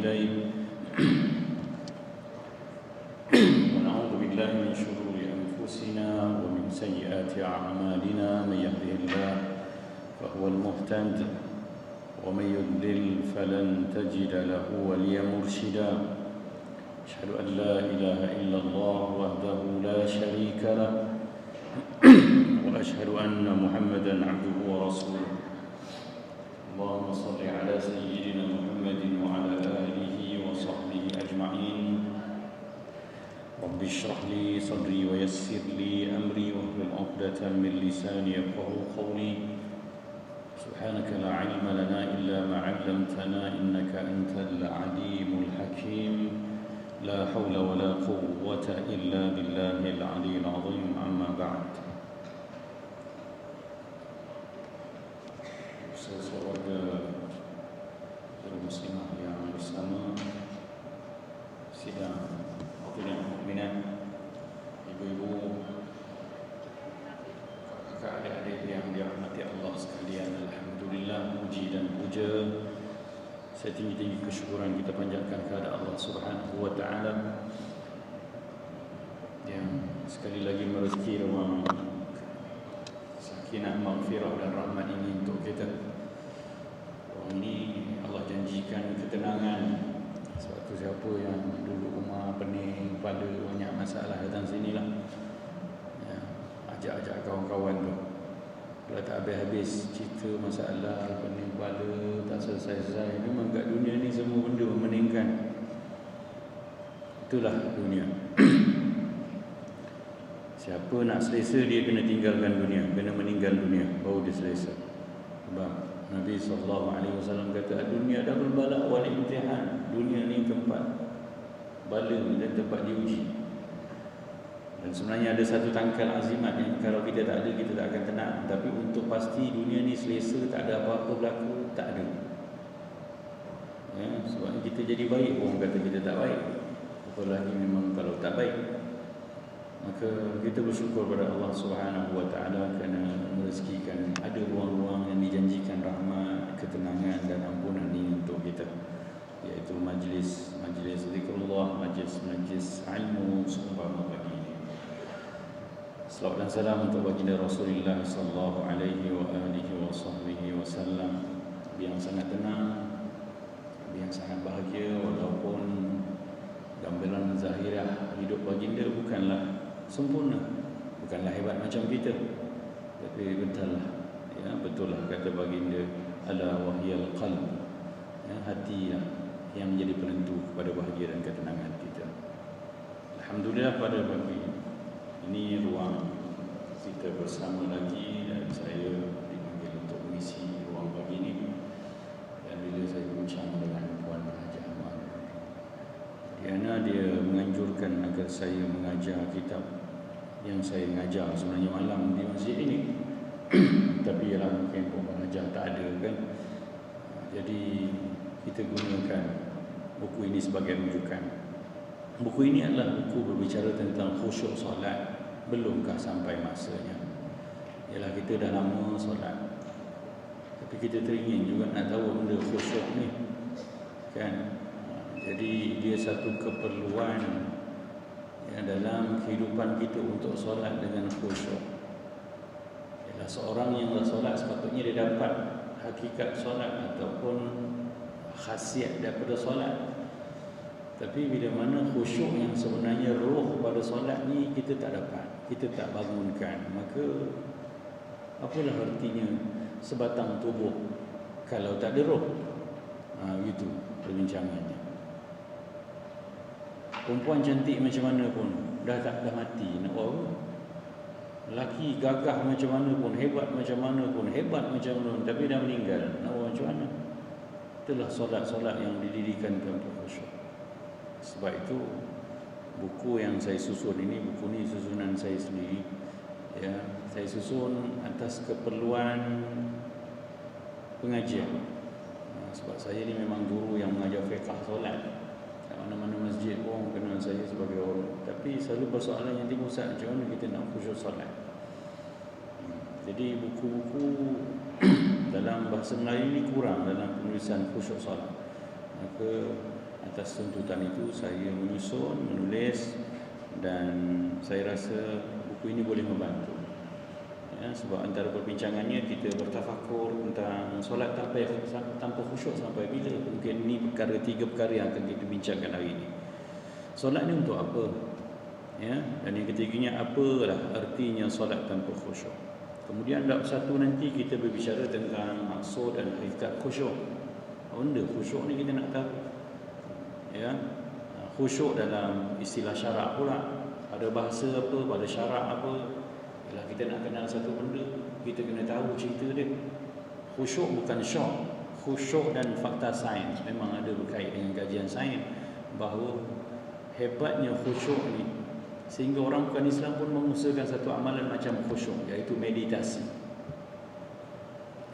إليه ونعوذ بالله من شرور أنفسنا ومن سيئات أعمالنا من يهده الله فهو المهتد ومن يضلل فلن تجد له وليا مرشدا أشهد أن لا إله إلا الله وحده لا شريك له وأشهد أن محمدا عبده ورسوله اللهم صل على سيدنا محمد وعلى آله وصحبه أجمعين رب اشرح لي صدري ويسر لي أمري واحلل عقدة من لساني يفقهوا قولي سبحانك لا علم لنا إلا ما علمتنا إنك أنت العليم الحكيم لا حول ولا قوة إلا بالله العلي العظيم أما بعد Saudara muslimah yang bersama sidang Hadirin mukminat, ibu-ibu, kakak, adik-adik yang dirahmati Allah sekalian, alhamdulillah, puji dan puja setinggi-tinggi kesyukuran kita panjatkan kepada Allah Subhanahu wa taala yang sekali lagi merezeki ruang sakinah, maghfirah dan rahmat ini untuk kita. Ruang ini Allah janjikan ketenangan. Sebab tu siapa yang dulu rumah pening, kepala banyak masalah, datang sinilah ya, ajak-ajak kawan-kawan tu. Kalau tak habis-habis cerita masalah, pening kepala, tak selesai-selesai. Memang kat dunia ni semua benda memeningkan. Itulah dunia. Siapa nak selesa, dia kena tinggalkan dunia, kena meninggal dunia, baru dia selesa. Sebab Nabi SAW kata, dunia darul bala wal imtihan. Dunia ni tempat bala dan tempat diuji. Dan sebenarnya ada satu tangkal azimat yang kalau kita tak ada, kita tak akan tenang. Tapi untuk pasti dunia ni selesa, tak ada apa-apa berlaku, tak ada ya, sebab kita jadi baik, orang kata kita tak baik. Apalagi memang kalau tak baik. Maka kita bersyukur pada Allah Subhanahu wa taala kerana merezekikan ada ruang-ruang yang dijanjikan rahmat, ketenangan dan ampunan ini untuk kita, iaitu majlis zikrullah, majlis ilmu seumpama pagi ini. Salawat dan salam untuk baginda Rasulullah sallallahu alaihi wa alihi wasallam yang sangat tenang, yang sangat bahagia walaupun gambaran zahirah hidup baginda bukanlah sempurna, bukanlah hebat macam kita, tapi betul lah kata baginda, ala wahyal qalb, ya, hati yang menjadi penentu kepada bahagia dan ketenangan kita. Alhamdulillah pada pagi ini ruang kita bersama lagi dan saya dipanggil untuk mengisi ruang pagi ini. Dan bila saya bincang dengan Puan Haji Ahmad, Diana, dia menganjurkan agar saya mengajar kitab yang saya mengajar sebenarnya malam di masjid ini. Tapi ialah mungkin Puan Haji tak ada kan. Jadi kita gunakan buku ini sebagai rujukan. Buku ini adalah buku berbicara tentang khusyuk solat. Belumkah sampai masanya? Ialah kita dah lama solat, tapi kita teringin juga nak tahu benda khusyuk ni kan. Jadi dia satu keperluan yang dalam kehidupan kita untuk solat dengan khusyuk. Ialah seorang yang bersolat sepatutnya dia dapat hakikat solat ataupun khasiat daripada solat. Tapi bila mana khusyuk yang sebenarnya roh pada solat ni kita tak dapat, kita tak bangunkan, maka apalah artinya sebatang tubuh kalau tak ada roh? Begitu perbincangannya. Perempuan cantik macam mana pun dah mati, nak buat apa? Lelaki gagah macam mana pun, hebat macam mana pun, tapi dah meninggal, nak buat macam mana? Itulah solat-solat yang didirikan tanpa khusyuk. Sebab itu buku yang saya susun ini, buku ni susunan saya sendiri ya, saya susun atas keperluan pengajian. Sebab saya ni memang guru yang mengajar fiqh solat. Kat mana-mana masjid orang kenal saya sebagai orang. Tapi selalu persoalan yang timbul, Ustaz, macam mana kita nak khusyuk solat? Jadi buku-buku dalam bahasa Melayu ini kurang dalam penulisan khusyuk solat. Maka Atas tuntutan itu saya menulis, dan saya rasa buku ini boleh membantu. Ya, sebab antara perbincangannya kita bertafakur tentang solat tanpa khusyuk sampai bila. Mungkin ini tiga perkara yang akan kita bincangkan hari ini. Solat ni untuk apa? Ya, dan yang ketiganya, apalah artinya solat tanpa khusyuk. Kemudian bab satu nanti kita berbicara tentang maksud dan hakikat khusyuk. Apa benda khusyuk ni kita nak tahu. Ya, khusyuk dalam istilah syarak pula. Pada bahasa apa, pada syarak apa. Bila kita nak kenal satu benda, kita kena tahu cerita dia. Khusyuk bukan syok. Khusyuk dan fakta sains memang ada berkait dengan kajian sains, bahawa hebatnya khusyuk ni sehingga orang bukan Islam pun mengusahakan satu amalan macam khusyuk, iaitu meditasi.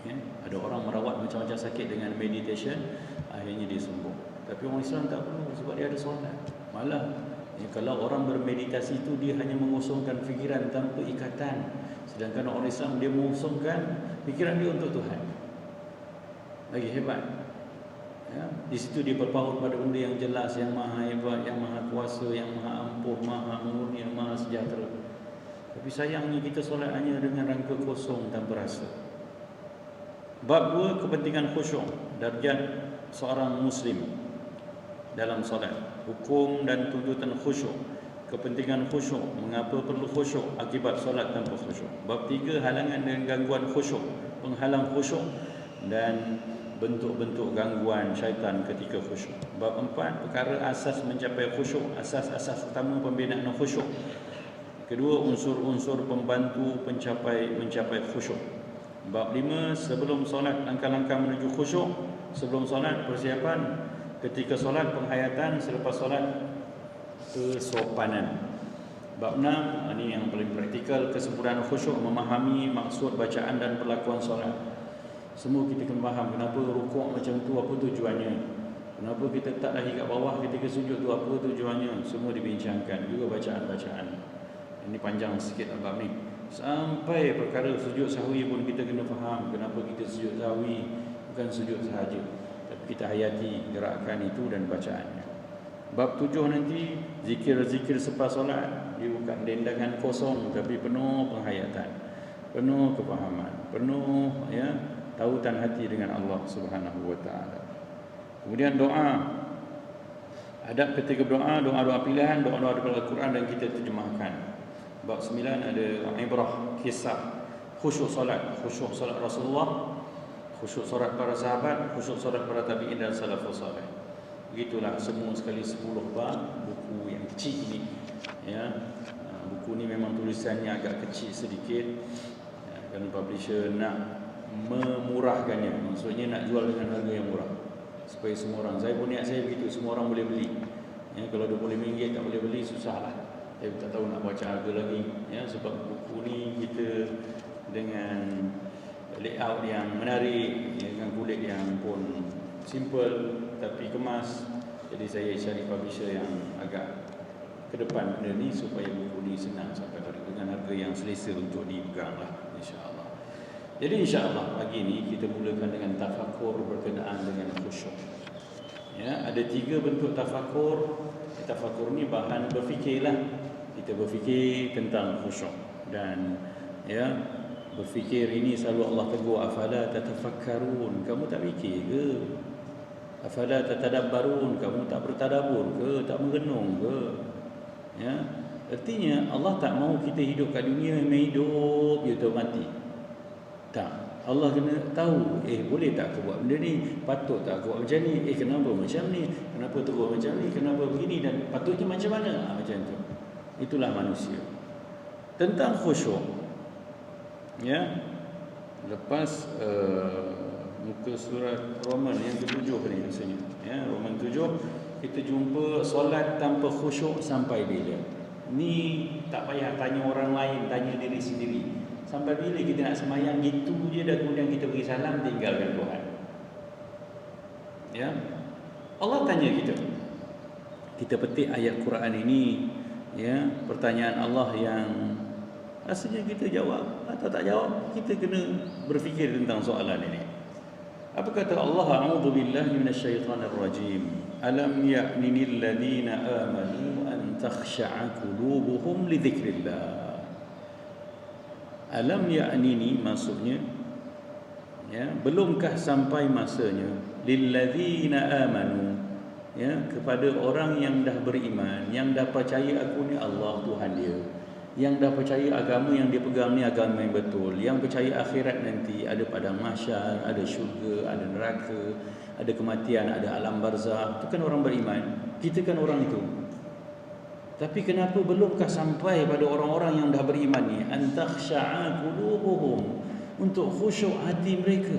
Ya, ada orang merawat macam-macam sakit dengan meditation, akhirnya dia sembuh. Tapi orang Islam tak perlu, sebab dia ada solat. Malah kalau orang bermeditasi itu, dia hanya mengosongkan fikiran tanpa ikatan. Sedangkan orang Islam, dia mengosongkan fikiran dia untuk Tuhan. Lagi hebat. Ya, di situ dia berpaut pada benda yang jelas, yang maha hebat, yang maha kuasa, yang maha ampuh, maha murni, yang maha sejahtera. Tapi sayangnya kita solat hanya dengan rangka kosong tanpa rasa. Bab 2, kepentingan khusyuk, darjat seorang Muslim dalam solat, hukum dan tuntutan khusyuk, kepentingan khusyuk, mengapa perlu khusyuk, akibat solat tanpa khusyuk. Bab 3, halangan dan gangguan khusyuk, penghalang khusyuk, dan bentuk-bentuk gangguan syaitan ketika khusyuk. Bab 4, perkara asas mencapai khusyuk, asas-asas utama pembinaan khusyuk. Kedua, unsur-unsur pembantu mencapai khusyuk. Bab 5, sebelum solat, langkah-langkah menuju khusyuk. Sebelum solat, persiapan. Ketika solat, penghayatan. Selepas solat, kesopanan. Bab 6, ini yang paling praktikal, kesempurnaan khusyuk, memahami maksud bacaan dan perlakuan solat. Semua kita kena faham kenapa rukuk macam tu, apa tujuannya. Kenapa kita tak dahi kat bawah ketika sujud tu, apa tujuannya. Semua dibincangkan. Juga bacaan-bacaan. Ini panjang sikit bab ni. Sampai perkara sujud sahwi pun kita kena faham kenapa kita sujud sahwi, bukan sujud sahaja, tapi kita hayati gerakan itu dan bacaannya. Bab 7 nanti, zikir-zikir selepas solat. Dia bukan dendangan kosong, tapi penuh penghayatan, penuh kefahaman, penuh tautan hati dengan Allah Subhanahu wa taala. Kemudian doa. Adab ketika berdoa, doa-doa pilihan, doa-doa daripada Al-Quran dan kita terjemahkan. Bab 9 ada ibrah, kisah khusyuk solat Rasulullah, khusyuk solat para sahabat, khusyuk solat para tabi'in dan salafus salih. Begitulah semua sekali 10 bab buku yang kecil ini. Ya, buku ni memang tulisannya agak kecil sedikit, kerana publisher nak memurahkannya. Maksudnya nak jual dengan harga yang murah supaya semua orang, saya pun niat saya begitu, semua orang boleh beli. Ya, kalau RM20 tak boleh beli, susahlah. Saya tak tahu nak baca harga lagi. Ya, sebab buku ni kita dengan layout yang menarik, dengan kulit yang pun simple tapi kemas. Jadi saya cari publisher yang agak ke depan benda ni supaya buku ni senang sampai dengan harga yang selesa untuk dipegang lah, insya-Allah. Jadi insya-Allah pagi ni kita mulakan dengan tafakur berkenaan dengan khusyuk. Ya, ada 3 bentuk tafakur. Tafakur ni bahan berfikirlah. Kita berfikir tentang khusyuk, dan berfikir ini selalu Allah tegur, afala tatafakkarun, kamu tak fikir ke? Afala tatadabbarun, kamu tak bertadabbur ke, tak merenung ke? Ya, artinya Allah tak mahu kita hidup kat dunia memang hidup je tu mati. Tak, Allah kena tahu, boleh tak aku buat benda ni, patut tak aku buat macam ni, kenapa macam ni, kenapa tegur macam ni, kenapa begini, dan patutnya macam mana, macam tu. Itulah manusia. Tentang khusyuk, ya, lepas muka surat Roman yang ke-7 ni rasanya, ya, Roman 7, kita jumpa solat tanpa khusyuk sampai bila. Ni tak payah tanya orang lain, tanya diri sendiri. Sampai bila kita nak sembahyang gitu je dah, kemudian kita beri salam, tinggalkan Tuhan. Ya, Allah tanya kita. Kita petik ayat Quran ini, ya, pertanyaan Allah yang rasanya kita jawab atau tak jawab, kita kena berfikir tentang soalan ini. Apa kata Allah? A'udzu billahi minasyaitonir rajim. Alam ya'ni lil ladzina amanu an takhsha'a qulubuhum li dzikrillah. Alam ya'ni ni maksudnya, ya, belumkah sampai masanya lil ladzina amanu, ya, kepada orang yang dah beriman, yang dah percaya aku ni Allah Tuhan dia, yang dah percaya agama yang dia pegang ni agama yang betul, yang percaya akhirat nanti ada padang mahsyar, ada syurga, ada neraka, ada kematian, ada alam barzakh. Itu kan orang beriman. Kita kan orang itu. Tapi kenapa belumkah sampai pada orang-orang yang dah beriman ni, an takhsha'a qulubuhum, untuk khusyuk hati mereka,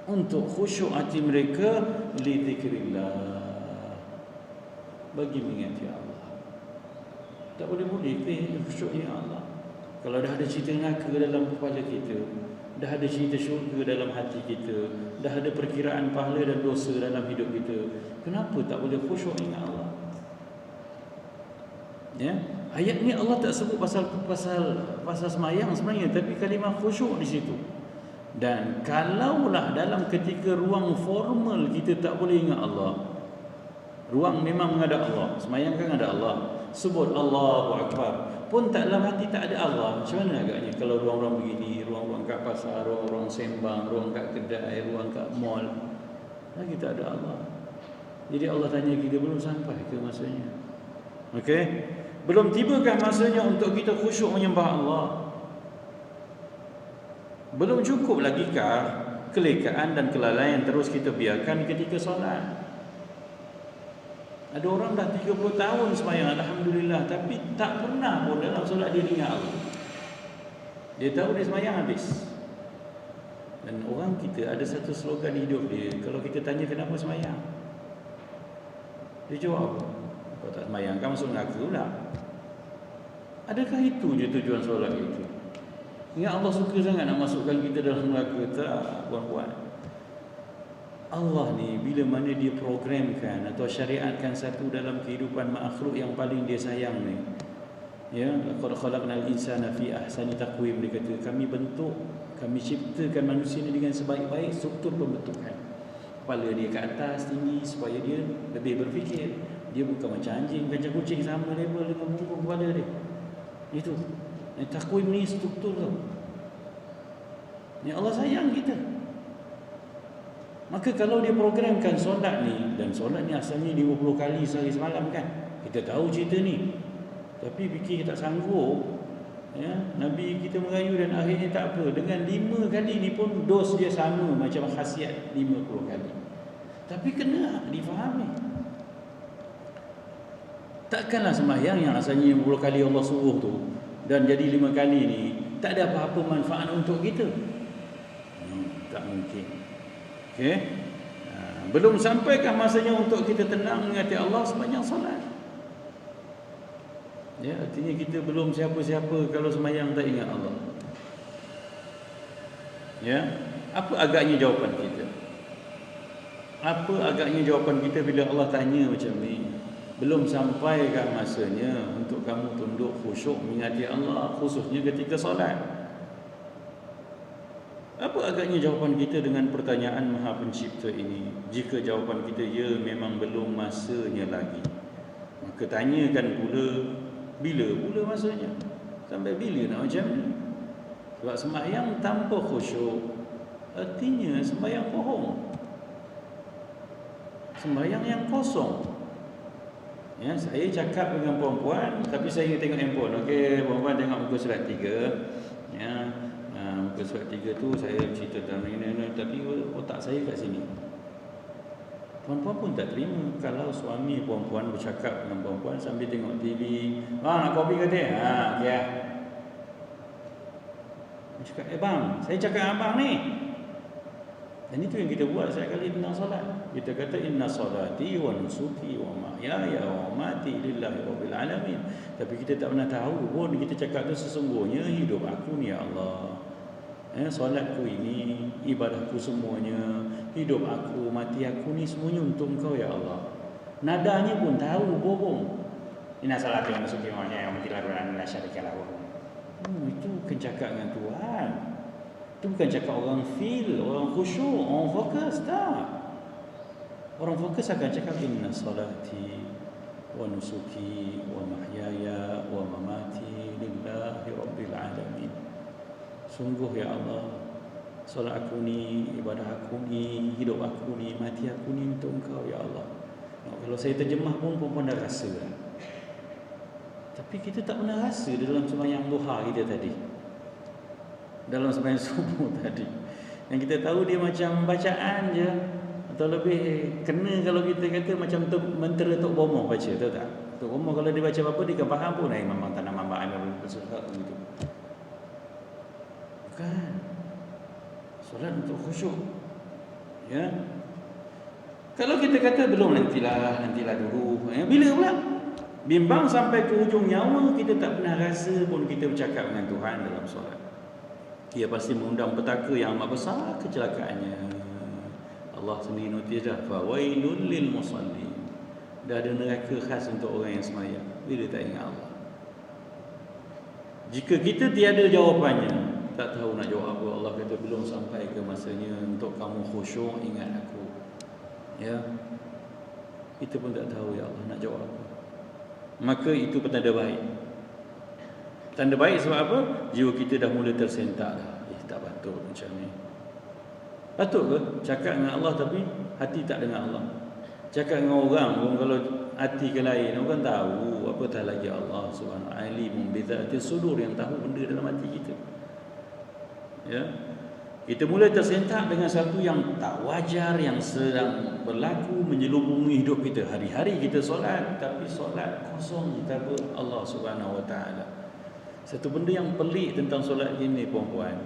untuk khusyuk hati mereka li dzikrillah, bagi mengingati Allah. Tak boleh-boleh khusyuknya Allah. Kalau dah ada cerita neraka dalam kepala kita, dah ada cerita syurga dalam hati kita, dah ada perkiraan pahala dan dosa dalam hidup kita, kenapa tak boleh khusyuk ingat Allah? Ya, ayat ni Allah tak sebut pasal semayang sebenarnya, tapi kalimah khusyuk di situ. Dan kalaulah dalam ketika ruang formal kita tak boleh ingat Allah, ruang memang menghadap Allah, semayang kan ada Allah, sebut Allahu Akbar pun tak, dalam hati tak ada Allah, macam mana agaknya kalau ruang-ruang begini, ruang-ruang kat pasar, ruang-ruang sembang, ruang kat kedai, ruang kat mall, lagi tak ada Allah. Jadi Allah tanya kita, belum sampai ke masanya? Okey, belum tibakah masanya untuk kita khusyuk menyembah Allah? Belum cukup lagikah kelekaan dan kelalaian terus kita biarkan ketika solat? Ada orang dah 30 tahun sembahyang, alhamdulillah, tapi tak pernah pun dalam solat dia ingat Allah. Dia tahu dia sembahyang habis. Dan orang kita ada satu slogan hidup dia, kalau kita tanya kenapa sembahyang, dia jawab, kalau tak sembahyang kan masuk neraka pula. Adakah itu je tujuan solat itu? Ingat Allah suka sangat nak masukkan kita dalam neraka? Tak, puan-puan. Allah ni bila mana dia programkan atau syariatkan satu dalam kehidupan makhluk yang paling dia sayang ni, ya, laqad khalaqnal insana fi ahsani taqwim, dia kata kami bentuk, kami ciptakan manusia ni dengan sebaik-baik struktur pembentukan. Kepala dia ke atas tinggi supaya dia lebih berfikir. Dia bukan macam anjing, macam kucing, sama level dengan punggung kepala dia. Itu takwim ni struktur tu. Ni Allah sayang kita. Maka kalau dia programkan solat ni, dan solat ni asalnya 50 kali sehari semalam kan, kita tahu cerita ni, tapi fikir tak sanggup, ya, Nabi kita merayu dan akhirnya tak apa, dengan 5 kali ni pun dos dia sama macam khasiat 50 kali. Tapi kena difahami, takkanlah sembahyang yang asalnya 50 kali Allah suruh tu dan jadi 5 kali ni tak ada apa-apa manfaat untuk kita. Tak mungkin. Okey. Belum sampaikah masanya untuk kita tenang mengingati Allah sepanjang solat? Ya, artinya kita belum siapa-siapa kalau sembahyang tak ingat Allah. Ya, apa agaknya jawapan kita? Apa agaknya jawapan kita bila Allah tanya macam ni? Belum sampaikah masanya untuk kamu tunduk khusyuk mengingati Allah, khususnya ketika solat? Apa agaknya jawapan kita dengan pertanyaan Maha Pencipta ini? Jika jawapan kita ya, memang belum masanya lagi, maka tanyakan pula, bila pula masanya? Sampai bila nak macam ni? Sebab sembahyang tanpa khusyuk artinya sembahyang bohong, sembahyang yang kosong. Ya, saya cakap dengan perempuan tapi saya tengok handphone. Okey, perempuan tengok muka surat 3. Ya, muka surat 3 tu saya cerita tentang ini, tapi otak saya kat sini. Perempuan pun tak terima kalau suami perempuan bercakap dengan perempuan sambil tengok TV. Nak kopi ke teh? Okey lah. Dia cakap, bang, saya cakap abang ni. Dan itu yang kita buat setiap kali tentang solat. Kita kata inna solati wa nusuki wa mahyaya wa mamati lillahi rabbil alamin. Tapi kita tak pernah tahu pun kita cakap tu sesungguhnya hidup aku ni ya Allah. Solatku ini, ibadahku semuanya, hidup aku, mati aku ni semuanya untuk Engkau ya Allah. Nadanya pun tahu bohong. Inna salati wa nusuki wa mahyaya wa mamati lillahi rabbil alamin. Itu bukan cakap dengan Tuhan. Itu bukan cakap orang feel, orang khusyuk, orang fokus, tak. Orang fokus akan cakap inna salati wa nusuki wa mahyaya wa mamati lillahi rabbil alamin. Sungguh ya Allah, solat aku ni, ibadah aku ni, hidup aku ni, mati aku ni untuk Engkau ya Allah. Kalau saya terjemah pun dah rasa lah. Tapi kita tak pernah rasa dalam sembahyang duha kita tadi, dalam sembahyang subuh tadi. Yang kita tahu dia macam bacaan je, atau lebih kena kalau kita kata macam mentera Tok Bomo baca, tahu tak? Tok Bomo kalau dia baca apa-apa dia kan faham pun, memang tanah mambak bersurat begitu. Bukan. Solat untuk khusyuk. Ya. Kalau kita kata belum, nantilah dulu. Bila pula? Bimbang sampai ke hujung nyawa kita tak pernah rasa pun kita bercakap dengan Tuhan dalam solat. Ia pasti mengundang petaka yang amat besar kecelakaannya. Allah sendiri notis dah, fawailul lil musallin. Dah ada neraka khas untuk orang yang sembahyang bila tak ingat Allah. Jika kita tiada jawapannya, tak tahu nak jawab apa, Allah kata belum sampai ke masanya untuk kamu khusyuk ingat aku. Ya. Kita pun tak tahu ya Allah nak jawab apa. Maka itu petanda baik. Tanda baik sebab apa? Jiwa kita dah mula tersentak dah. Tak patut macam ni. Patut ke cakap dengan Allah tapi hati tak dengan Allah? Cakap dengan orang pun kalau hati ke lain, orang tahu, apatah lagi Allah Subhanahu wa ta'ala alimun bi dzati sudur, yang tahu benda dalam hati kita. Ya. Kita mula tersentak dengan satu yang tak wajar yang sedang berlaku menyelubungi hidup kita. Hari-hari kita solat, tapi solat kosong kita Allah Subhanahu wa ta'ala. Satu benda yang pelik tentang solat ini puan-puan,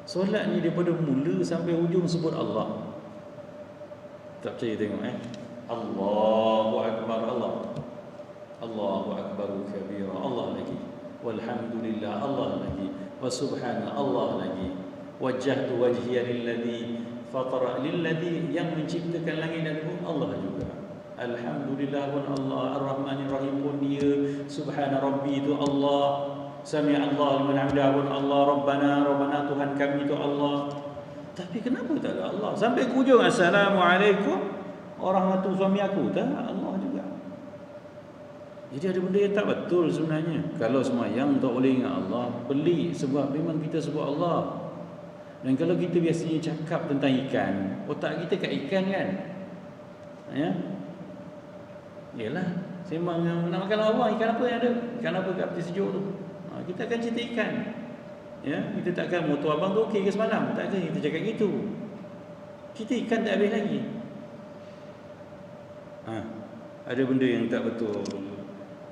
solat ni daripada mula sampai hujung sebut Allah. Tak percaya tengok Allahu Akbar, Allah. Allahu Akbar kabira, Allah lagi. Walhamdulillah, Allah lagi. Wa subhanallah, Allah lagi. Wajjahtu wajhiya lilladhi fatara, lilladhi yang menciptakan langit dan bumi, Allah juga. Alhamdulillah pun Allah, Ar-Rahmanir Rahim pun dia, Subhana Rabbi itu Allah, Sami'allahu liman hamidah pun Allah, Rabbana Tuhan kami itu Allah. Tapi kenapa tak ada Allah? Sampai ke hujung Assalamualaikum orang tu suami aku, tak Allah juga. Jadi ada benda yang tak betul sebenarnya. Kalau sembahyang tak boleh ingat Allah, pelik sebab memang kita sebut Allah. Dan kalau kita biasanya cakap tentang ikan, otak kita kat ikan kan? Ya. Yalah, sembang nak makan apa? Ikan apa yang ada? Ikan apa kat peti sejuk tu? Kita akan cerita ikan. Ya, kita takkan motor abang tu okey ke semalam? Takkan kita cakap gitu. Kita ikan tak habis lagi. Ada benda yang tak betul.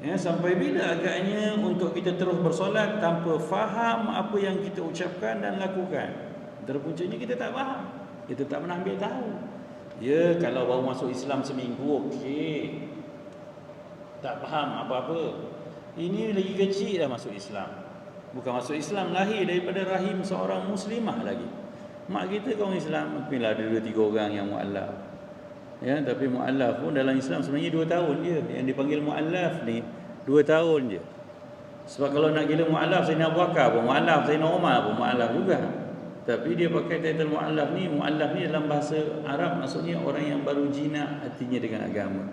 Ya, sampai bila agaknya untuk kita terus bersolat tanpa faham apa yang kita ucapkan dan lakukan? Terpuncanya kita tak faham. Kita tak pernah ambil tahu. Ya, kalau baru masuk Islam seminggu okey. Tak faham apa-apa. Ini lagi kecil dah masuk Islam. Bukan masuk Islam, lahir daripada rahim seorang muslimah lagi. Mak kita kaum Islam, mungkinlah ada 2-3 orang yang mu'allaf. Ya, tapi mu'allaf pun dalam Islam sebenarnya 2 tahun je. Yang dipanggil mu'allaf ni 2 tahun je. Sebab kalau nak gila mu'allaf, Sayyidina Abu Bakar pun mu'allaf, Sayyidina Umar pun mu'allaf juga. Tapi dia pakai title mu'allaf ni dalam bahasa Arab maksudnya orang yang baru jinak hatinya dengan agama,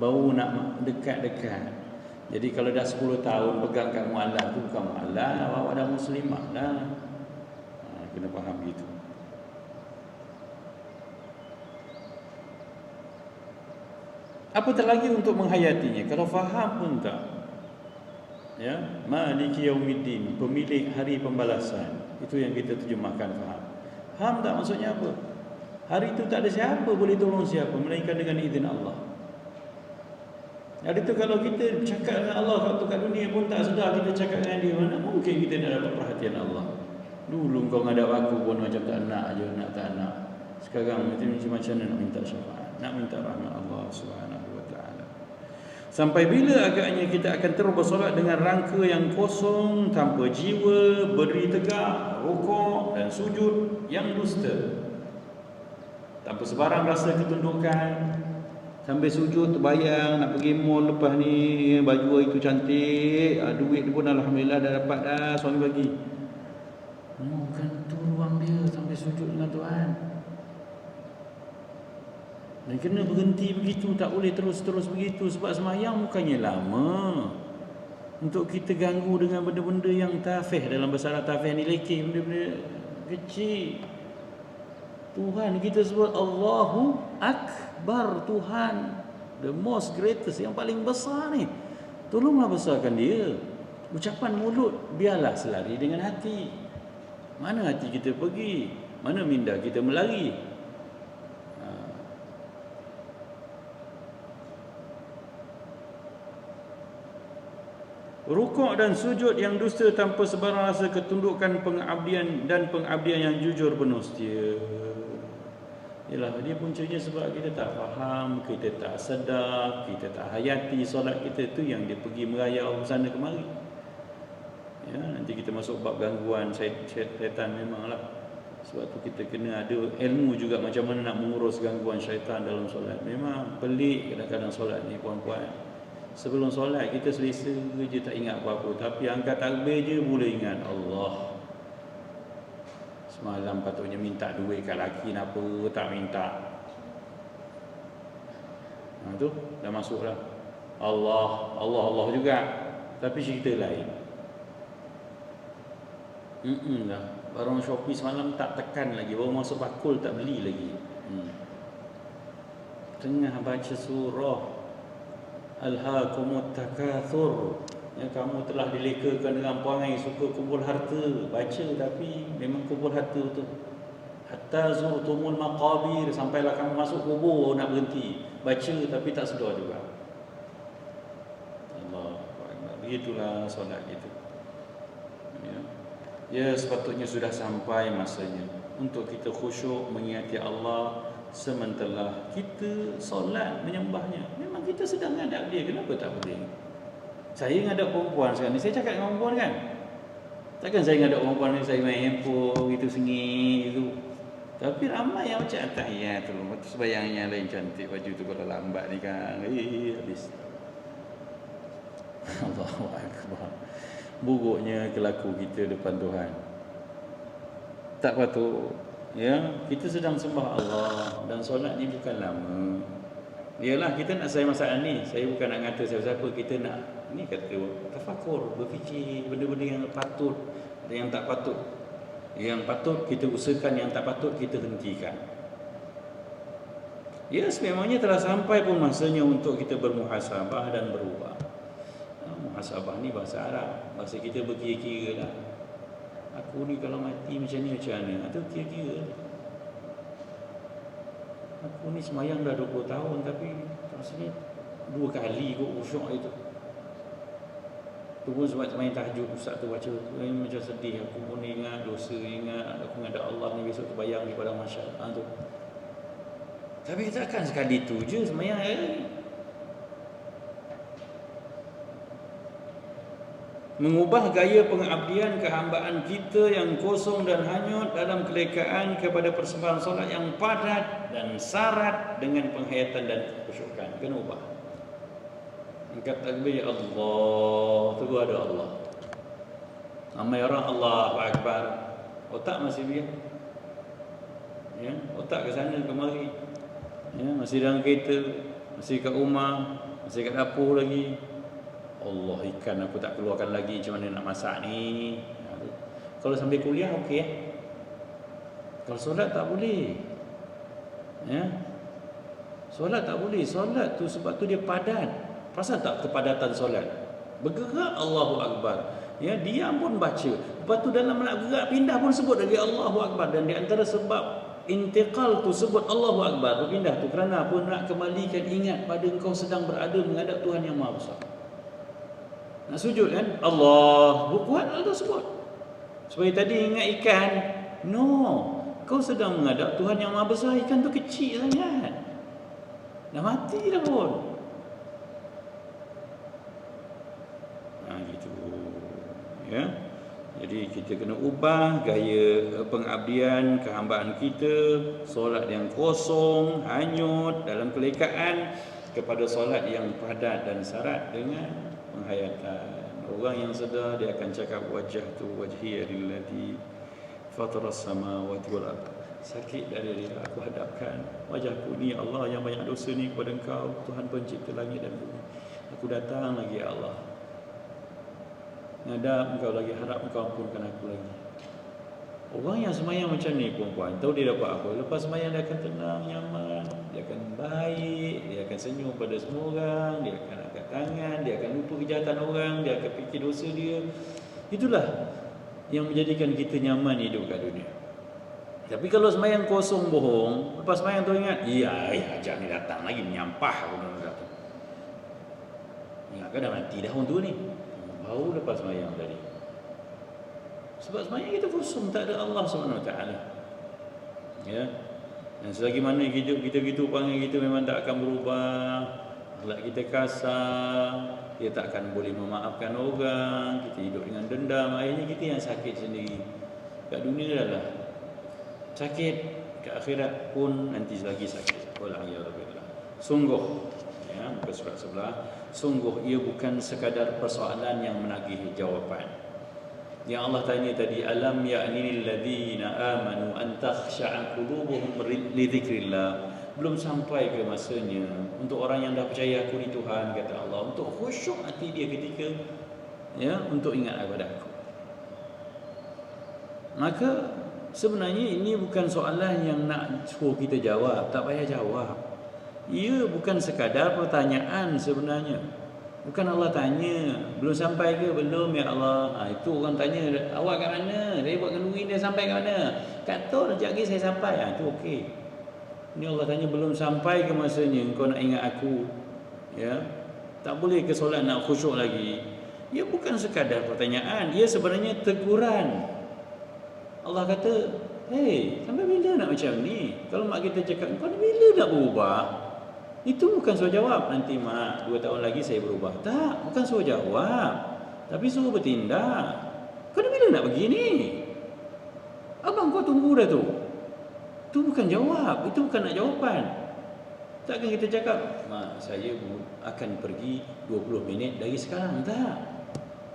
baru nak dekat-dekat. Jadi kalau dah 10 tahun pegang kat mu'allaf tu bukan mu'allaf, awak dah muslimah lah. Kena faham gitu. Apatah lagi untuk menghayatinya kalau faham pun tak. Ya, Maliki Yaumiddin, pemilik hari pembalasan. Itu yang kita terjemahkan faham. Faham tak maksudnya apa? Hari itu tak ada siapa boleh tolong siapa melainkan dengan izin Allah. Hari itu kalau kita cakap dengan Allah waktu kat dunia pun tak sedar kita cakap dengan dia, mana mungkin kita nak dapat perhatian Allah. Dulu kau ngadap aku pun macam tak nak je, nak tak nak. Sekarang macam mana nak minta syafaat, nak minta rahmat Allah Subhanahu wa ta'ala. Sampai bila agaknya kita akan terus bersolat dengan rangka yang kosong, tanpa jiwa, berdiri tegak, rukuk dan sujud yang dusta, tanpa sebarang rasa ketundukan. Sampai sujud terbayang nak pergi mall lepas ni, baju itu cantik, duit pun alhamdulillah dah dapat dah, suami bagi. Bukan tu ruang dia sujud dengan Tuhan. Dan kena berhenti begitu, tak boleh terus-terus begitu. Sebab semayang bukannya lama. Untuk kita ganggu dengan benda-benda yang tafih. Dalam bahasa Arab tafih ni lekeh, benda-benda kecil. Tuhan kita sebut Allahu Akbar, Tuhan the most greatest, yang paling besar ni. Tolonglah besarkan dia. Ucapan mulut biarlah selari dengan hati. Mana hati kita pergi, mana minda kita melari. Rukuk dan sujud yang dusta tanpa sebarang rasa ketundukan, pengabdian dan pengabdian yang jujur penuh setia. Yalah, dia puncanya sebab kita tak faham, kita tak sedar, kita tak hayati solat kita tu yang dia pergi merayau sana kemari. Ya, nanti kita masuk bab gangguan syaitan memanglah. Sebab tu kita kena ada ilmu juga macam mana nak mengurus gangguan syaitan dalam solat. Memang pelik kadang-kadang solat ni puan-puan. Sebelum solat kita selesa je tak ingat apa-apa, tapi angkat takbir je boleh ingat Allah. Semalam patutnya minta duit kat laki, kenapa tak minta? Tu dah masuk dah. Allah juga, tapi cerita lain. Dah. Barang Shopee semalam tak tekan lagi, baru masuk bakul tak beli lagi. Tengah baca surah Alhaakumut takatsur, ya, kamu telah dilekakan dengan perangai suka kumpul harta. Baca tapi memang kumpul harta tu. Hatta zurtumul maqabir, sampailah kamu masuk kubur nak berhenti. Baca tapi tak sedar juga. Allah, begitulah solat kita. Ya, sepatutnya sudah sampai masanya untuk kita khusyuk mengingati Allah sementara kita solat menyembahnya. Memang kita sedang ngadap dia, kenapa tak boleh? Saya ngadap perempuan sekarang ni, saya cakap dengan perempuan kan. Takkan saya ngadap perempuan ni saya main handphone gitu, sengih gitu. Tapi ramai yang macam tahiyat tu, sembahyangnya lain cantik, baju tu kalau lambat ni kan, habis. Allahu Akbar. Buruknya kelaku kita depan Tuhan. Tak patut. Ya, kita sedang sembah Allah dan solat ni bukan lama. Yalah, kita nak selesai masalah ni. Saya bukan nak kata siapa-siapa, kita nak ni kata tafakur, berfikir benda-benda yang patut dan yang tak patut. Yang patut kita usahakan, yang tak patut kita hentikan. Ya, sememangnya telah sampai pun masanya untuk kita bermuhasabah dan berubah. Muhasabah ni bahasa Arab, bahasa kita berkira-kira lah. Aku ni kalau mati macam ni macam mana? Itu kira-kira. Aku ni semayang dah 20 tahun tapi rasanya 2 kali kot khusyuk itu. Tu pun sebab semayang tahajud ustaz tu baca, macam sedih. Aku pun ingat dosa, ingat aku menghadap Allah ni besok terbayang di padang mahsyar. Tu. Tapi takkan sekali tu je semayang mengubah gaya pengabdian kehambaan kita yang kosong dan hanyut dalam kelekaan kepada persembahan solat yang padat dan syarat dengan penghayatan dan khusyukan. Kena ubah. Angkat takbir Allah, tu ada Allah. Ramai orang Allahu Akbar, otak masih biar. Ya, otak ke sana kemari. Ya, masih dalam kereta, masih kat rumah, masih kat dapur lagi. Allah, ikan aku tak keluarkan lagi, macam mana nak masak ni? Kalau sambil kuliah okey. Kalau solat tak boleh. Ya. Solat tak boleh. Solat tu sebab tu dia padat. Perasan tak kepadatan solat? Bergerak Allahu Akbar. Ya, diam pun baca. Lepas tu dalam nak gerak pindah pun sebut lagi Allahu Akbar. Dan di antara sebab intiqal tu sebut Allahu Akbar, berpindah tu kerana apa? Nak kembalikan ingat pada engkau sedang berada menghadap Tuhan yang Maha Besar. Nak sujud kan? Allah, kuat Allah sebut. Supaya tadi ingat ikan. No, kau sedang menghadap Tuhan yang Maha Besar. Ikan tu kecil sangat. Dah mati dah pun. Gitu. Ya. Jadi kita kena ubah gaya pengabdian kehambaan kita, solat yang kosong, hanyut dalam kelekaan kepada solat yang padat dan syarat dengan penghayatan. Orang yang sedar dia akan cakap wajah tu wajhi lillati fataras samawati wal ardh. Sakit dari dia aku hadapkan wajahku ni Allah yang banyak dosa ni kepada Engkau, Tuhan pencipta langit dan bumi. Aku datang lagi ya Allah, ngadap Engkau lagi, harap Engkau ampunkan aku lagi. Orang yang semayang macam ni perempuan, tahu dia dapat apa? Lepas semayang dia akan tenang, nyaman, dia akan baik, dia akan senyum pada semua orang, dia akan angkat tangan, dia akan lupa kejahatan orang, dia akan fikir dosa dia. Itulah yang menjadikan kita nyaman hidup kat dunia. Tapi kalau semayang kosong bohong, lepas semayang tu ingat, ya ajak ni datang lagi menyampah aku datang. Ingatkan dah mati dah orang tu ni. Baru lepas semayang tadi. Sebab semayang kita kosong, tak ada Allah SWT. Ya. Dan selagi mana hidup kita gitu, panggil kita memang tak akan berubah. Akhlak kita kasar, dia tak akan boleh memaafkan orang, kita hidup dengan dendam, akhirnya kita yang sakit sendiri. Kat dunia dah lah sakit, ke akhirat pun nanti lagi sakit. Walhamdulillah. Sungguh, ya, muka surat sebelah, sungguh ia bukan sekadar persoalan yang menagih jawapan. Yang Allah tanya tadi, alam ya'nil ladzina amanu an takhsha'a qulubuhum li dzikrillah. Belum sampai ke masanya untuk orang yang dah percaya aku ni Tuhan, kata Allah, untuk khusyuk hati dia ketika untuk ingat kepada aku. Maka sebenarnya ini bukan soalan yang nak suruh kita jawab, tak payah jawab. Ia bukan sekadar pertanyaan sebenarnya. Bukan Allah tanya, belum sampai ke? Belum ya Allah. Itu orang tanya, awak kat mana? Dia buat kenduri dia sampai kat mana? Kata sekejap lagi saya sampai. Itu okey. Ini Allah tanya, belum sampai ke masanya engkau nak ingat aku? Ya. Tak boleh ke solat nak khusyuk lagi? Ia bukan sekadar pertanyaan, ia sebenarnya teguran. Allah kata, hey, sampai bila nak macam ni? Kalau mak kita cakap, kau ni bila nak berubah? Itu bukan suruh jawab, nanti mak 2 tahun lagi saya berubah. Tak, bukan suruh jawab, tapi suruh bertindak. Kau ni bila nak begini? Abang kau tunggu dah tu. Itu bukan jawab, itu bukan nak jawapan. Takkan kita cakap, mak saya akan pergi 20 minit dari sekarang. Tak.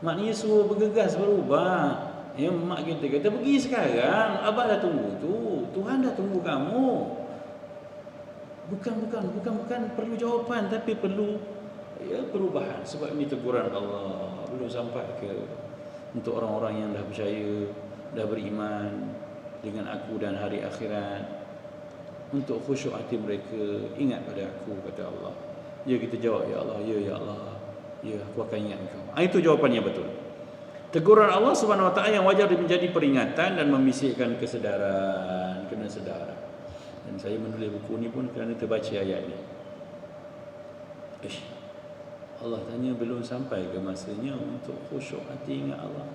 Maknanya suruh bergegas berubah. Ya, mak kita kata pergi sekarang, abang dah tunggu tu, Tuhan dah tunggu kamu. Bukan perlu jawapan, tapi perlu perubahan. Sebab ini teguran Allah. Belum sampai ke untuk orang-orang yang dah percaya, dah beriman dengan aku dan hari akhirat, untuk khusyuk hati mereka, ingat pada aku, kata Allah. Ya, kita jawab, ya Allah, ya Allah, ya aku akan ingat engkau. Itu jawapan yang betul. Teguran Allah Subhanahu Wa Taala yang wajar menjadi peringatan dan membisikkan kesedaran, kena sedar. Dan saya menulis buku ni pun kerana terbaca ayat ni. Allah tanya, belum sampai ke masanya untuk khusyuk hati ingat Allah?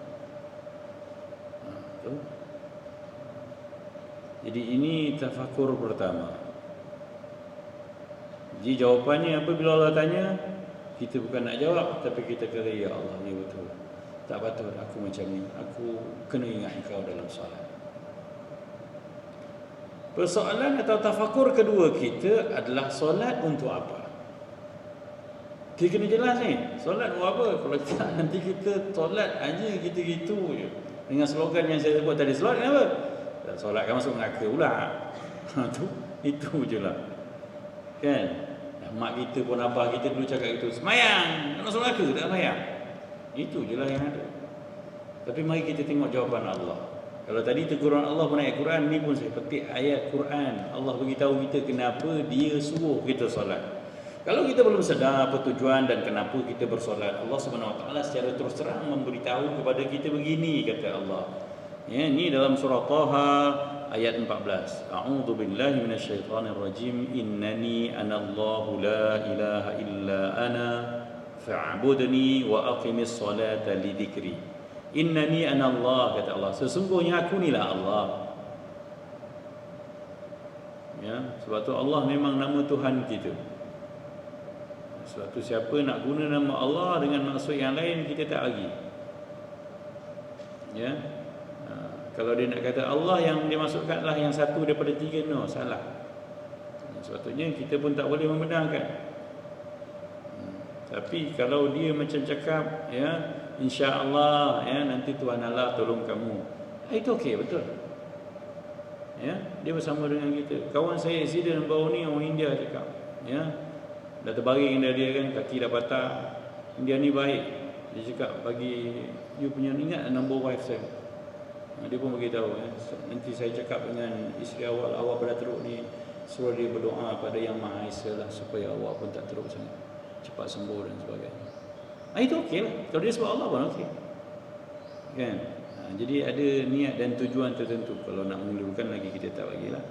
Jadi ini tafakur pertama. Jadi jawapannya apa bila Allah tanya? Kita bukan nak jawab, tapi kita kata, ya Allah, ni betul. Tak patut aku macam ni. Aku kena ingat engkau dalam solat. Persoalan atau tafakur kedua kita adalah solat untuk apa? Kita kena jelas ni, solat untuk apa? Kalau tak, nanti kita solat aja gitu-gitu je. Dengan slogan yang saya sebut tadi, solat kenapa? Solat kan masuk neraka pula. Itu je lah. Kan? Mak kita pun, abah kita dulu cakap itu, semayang, nak masuk neraka, tak semayang. Itu je lah yang ada. Tapi mari kita tengok jawapan Allah. Kalau tadi teguran Allah pun ayat Quran, ni pun saya petik ayat Quran. Allah beritahu kita kenapa dia suruh kita solat. Kalau kita belum sedar apa tujuan dan kenapa kita bersolat, Allah Subhanahu Wa Taala secara terus terang memberitahu kepada kita begini, kata Allah. Ya, ini dalam surah Taha ayat 14. A'udzu billahi minasyaitonir rajim. Innani anallahu la ilaha illa ana fa'budni wa aqimis salata li dzikri. Innani anallah, kata Allah, sesungguhnya aku ni lah Allah. Ya, sebab tu Allah memang nama Tuhan kita. Sebab tu siapa nak guna nama Allah dengan maksud yang lain, kita tak lagi. Ya. Kalau dia nak kata Allah yang dimaksudkanlah yang satu daripada 3, no, salah. Sepatutnya kita pun tak boleh membenarkan. Tapi kalau dia macam cakap, ya, insya-Allah, ya, nanti Tuhan Allah tolong kamu, itu okey, betul. ya, dia bersama dengan kita. Kawan saya accident baru ni, orang India cakap, ya, dah terbaring dah dia kan, kaki dah patah. Dia ni baik, dia cakap bagi you punya, ingat number wife saya. Dia pun beritahu, ya, nanti saya cakap dengan isteri awak pada teruk ni, suruh dia berdoa pada Yang Maha Esa lah, supaya awak pun tak teruk sangat, cepat sembuh dan sebagainya. Itu okey lah, kalau dia sebab Allah pun okey kan. Jadi ada niat dan tujuan tertentu. Kalau nak mengulukan lagi kita tak bagilah.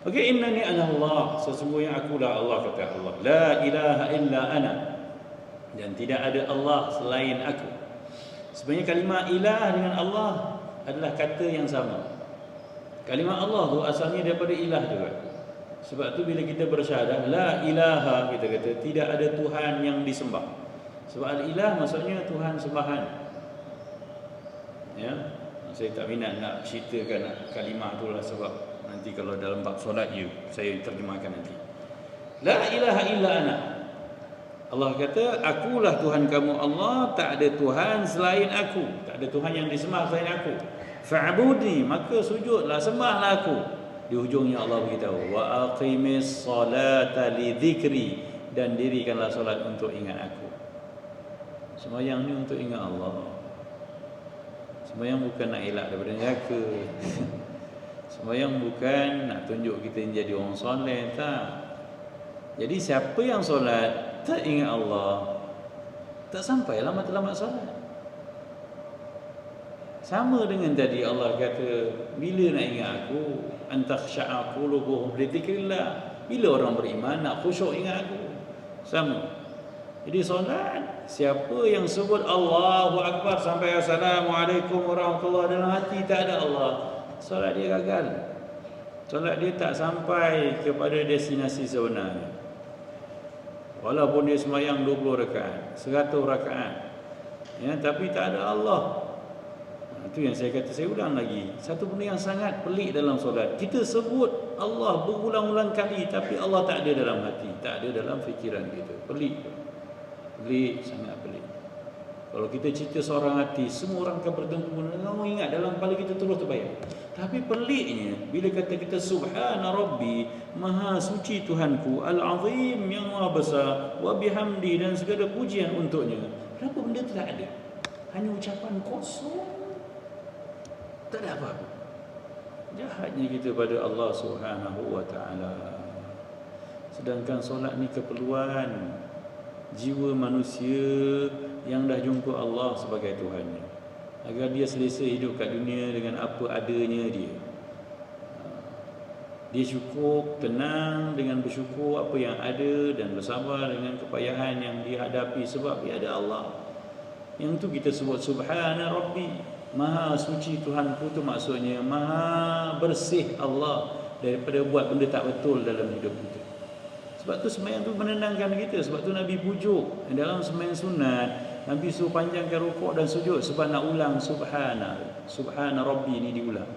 Okey, innani ana Allah, sesungguhnya akulah Allah, kata Allah. La ilaha illa ana, dan tidak ada Allah selain aku. Sebenarnya kalimah ilah dengan Allah adalah kata yang sama. Kalimah Allah tu asalnya daripada ilah juga. Sebab tu bila kita bersyahadah la ilaha, kita kata tidak ada Tuhan yang disembah. Sebab al-ilah maksudnya Tuhan sembahan. Ya, saya tak minat nak ceritakan kalimah tu lah, sebab nanti kalau dalam bab solat saya terjemahkan nanti. La ilaha illa ana. Allah kata, akulah Tuhan kamu Allah, tak ada Tuhan selain aku, tak ada Tuhan yang disembah selain aku. Fa'budni, maka sujudlah, sembahlah aku. Di hujungnya Allah beritahu, wa aqimis salata li dzikri, dan dirikanlah solat untuk ingat aku. Sembahyang ni untuk ingat Allah. Sembahyang bukan nak elak daripada neraka. Sembahyang bukan nak tunjuk kita jadi orang soleh, tak. Jadi siapa yang solat tak ingat Allah, tak sampailah matlamat solat. Sama dengan tadi Allah kata, bila nak ingat aku, antakhsha'a qulubuhum li dzikrillah. Bila orang beriman nak khusyuk ingat aku. Sama. Jadi solat, siapa yang sebut Allahu Akbar sampai Assalamualaikum warahmatullahi dalam hati tak ada Allah, solat dia gagal. Solat dia tak sampai kepada destinasi sebenarnya. Walaupun dia sembahyang 20 rakaat, 100 rakaat, ya, tapi tak ada Allah. Itu yang saya kata, saya ulang lagi. Satu benda yang sangat pelik dalam solat, kita sebut Allah berulang-ulang kali, tapi Allah tak ada dalam hati, tak ada dalam fikiran kita. Pelik. Pelik, sangat pelik. Kalau kita cerita seorang hati, semua orang akan bertemu, kamu ingat dalam kepala kita terus terbayang. Tapi peliknya, bila kata kita Subhana Rabbi, Maha suci Tuhanku, Al-Azim, yang Maha besar, wa bihamdi, dan segala pujian untuknya. Kenapa benda tu tak ada? Hanya ucapan kosong, tak ada apa-apa. Jahatnya kita pada Allah Subhanahu wa ta'ala. Sedangkan solat ni keperluan jiwa manusia yang dah jumpa Allah sebagai Tuhannya, agar dia selesa hidup kat dunia dengan apa adanya dia. Dia cukup tenang dengan bersyukur apa yang ada dan bersabar dengan kepayahan yang dihadapi, sebab dia ada Allah. Yang tu kita sebut Subhana Rabbi, Maha suci Tuhanku, tu maksudnya maha bersih Allah daripada buat benda tak betul dalam hidup kita. Sebab tu sembahyang tu menenangkan kita. Sebab tu Nabi pujuk dalam sembahyang sunat, Nabi suruh panjangkan rukuk dan sujud, sebab nak ulang Subhana Rabbi ni diulang.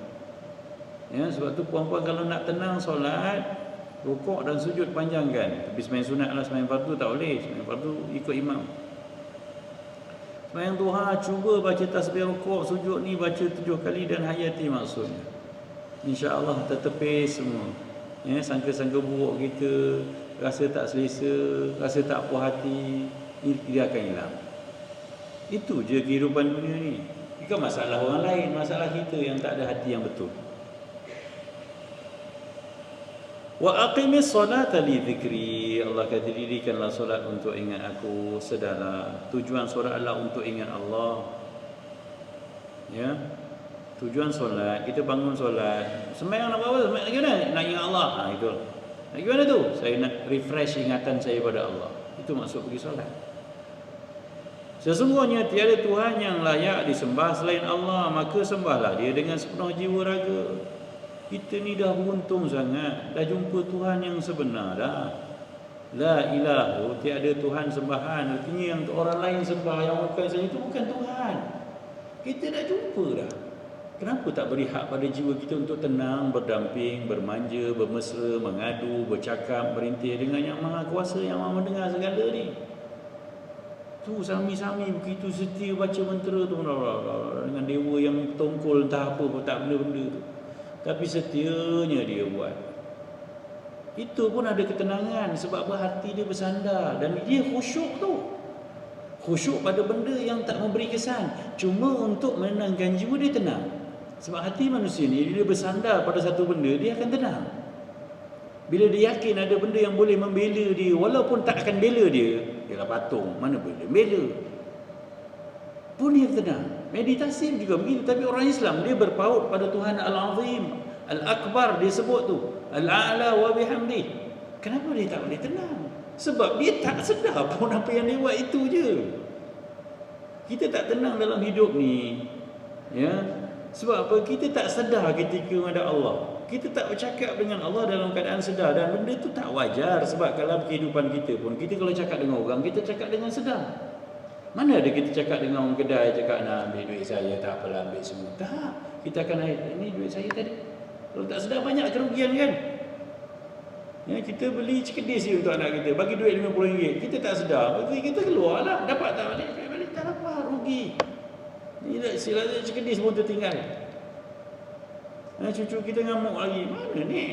Ya, sebab tu puan-puan kalau nak tenang solat, rukuk dan sujud panjangkan. Tapi sembahyang sunat lah, sembahyang fardu tak boleh. Sembahyang fardu ikut imam. Sembahyang duha cuba baca tasbih rukuk sujud ni, baca 7 kali dan hayati maksudnya. InsyaAllah tertepis semua. Ya, sangka-sangka buruk kita, rasa tak selesa, rasa tak puas hati, dia akan hilang. Itu je kehidupan dunia ni. Bukan masalah orang lain, masalah kita yang tak ada hati yang betul. Wa aqimis salata li dzikri, Allah kata dirikanlah solat untuk ingat aku. Sedarlah tujuan solat adalah untuk ingat Allah. Ya, tujuan solat, kita bangun solat, sembahyang nak buat apa? Sembahyang lagi mana? Nak ingat Allah. Itu. Nak gimana tu? Saya nak refresh ingatan saya pada Allah. Itu maksud pergi solat. Sesungguhnya tiada Tuhan yang layak disembah selain Allah, maka sembahlah dia dengan sepenuh jiwa raga. Kita ni dah beruntung sangat, dah jumpa Tuhan yang sebenar dah. La ilahu, tiada Tuhan sembahan. Artinya yang orang lain sembah, yang bukan saya, itu bukan Tuhan. Kita dah jumpa dah. Kenapa tak beri hak pada jiwa kita untuk tenang, berdamping, bermanja, bermesra, mengadu, bercakap, berintih dengan yang maha kuasa, yang maha mendengar segala ni. Tu sami-sami begitu setia baca mentera tu dengan dewa yang tongkol entah apa pun, tak benda-benda tu. tapi setianya dia buat. Itu pun ada ketenangan sebab hati dia bersandar dan dia khusyuk tu. Khusyuk pada benda yang tak memberi kesan. Cuma untuk menenangkan jiwa dia tenang. Sebab hati manusia ni dia bersandar pada satu benda, dia akan tenang. Bila dia yakin ada benda yang boleh membela dia, walaupun tak akan bela dia, ialah patung, mana boleh bela. Pun dia tenang. Meditasi juga begitu. Tapi orang Islam dia berpaut pada Tuhan Al-Azim, Al-Akbar dia sebut tu, Al-A'la wa bihamdih. Kenapa dia tak boleh tenang? Sebab dia tak sedar pun apa yang dia buat itu je. Kita tak tenang dalam hidup ni. Ya. Sebab apa? Kita tak sedar ketika ada Allah. Kita tak bercakap dengan Allah dalam keadaan sedar. Dan benda tu tak wajar. Sebab dalam kehidupan kita pun, kita kalau cakap dengan orang, kita cakap dengan sedar. Mana ada kita cakap dengan orang kedai, cakap nak ambil duit saya, tak apalah ambil semua. Tak. Kita akan ini duit saya tadi. Kalau tak sedar banyak kerugian kan. Ya, kita beli cekedis untuk anak kita, bagi duit RM50, kita tak sedar, kita keluar lah, dapat tak balik tak dapat, rugi. Ni silap cekedis pun tertinggal. Cucu kita ngamuk lagi, mana ni?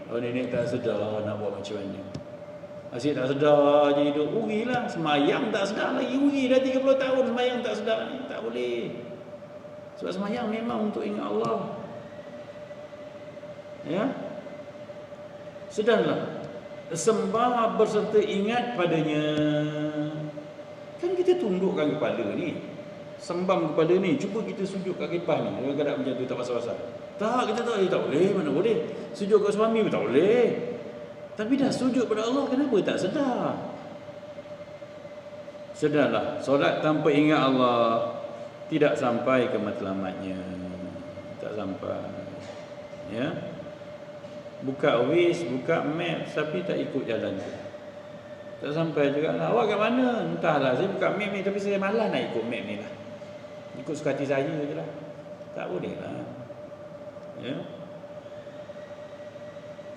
Oh nenek tak sedar nak buat macam mana. Asyik tak sedar je hidup, rugilah. Semayang tak sedar lagi, rugi dah 30 tahun semayang tak sedar ni, tak boleh. Sebab semayang memang untuk ingat Allah. Ya. Sedarlah, sembah berserta ingat padanya. Kan kita tundukkan kepala ni, sembam kepala ni, cuba kita sujud kat kipas ni, dalam keadaan macam tu tak pasal-pasal. Tak, kita tak boleh, mana boleh. Sujud kat suami pun tak boleh. Tapi dah sujud pada Allah, kenapa tak sedar? Sedarlah, solat tanpa ingat Allah tidak sampai ke matlamatnya. Tak sampai. Ya. Buka Waze, buka map, tapi tak ikut jalan tu. Tak sampai juga lah. Awak kat mana? Entahlah, saya buka map ni, tapi saya malas nak ikut map ni lah. Ikut suka hati saya je lah. Tak boleh lah. Ya.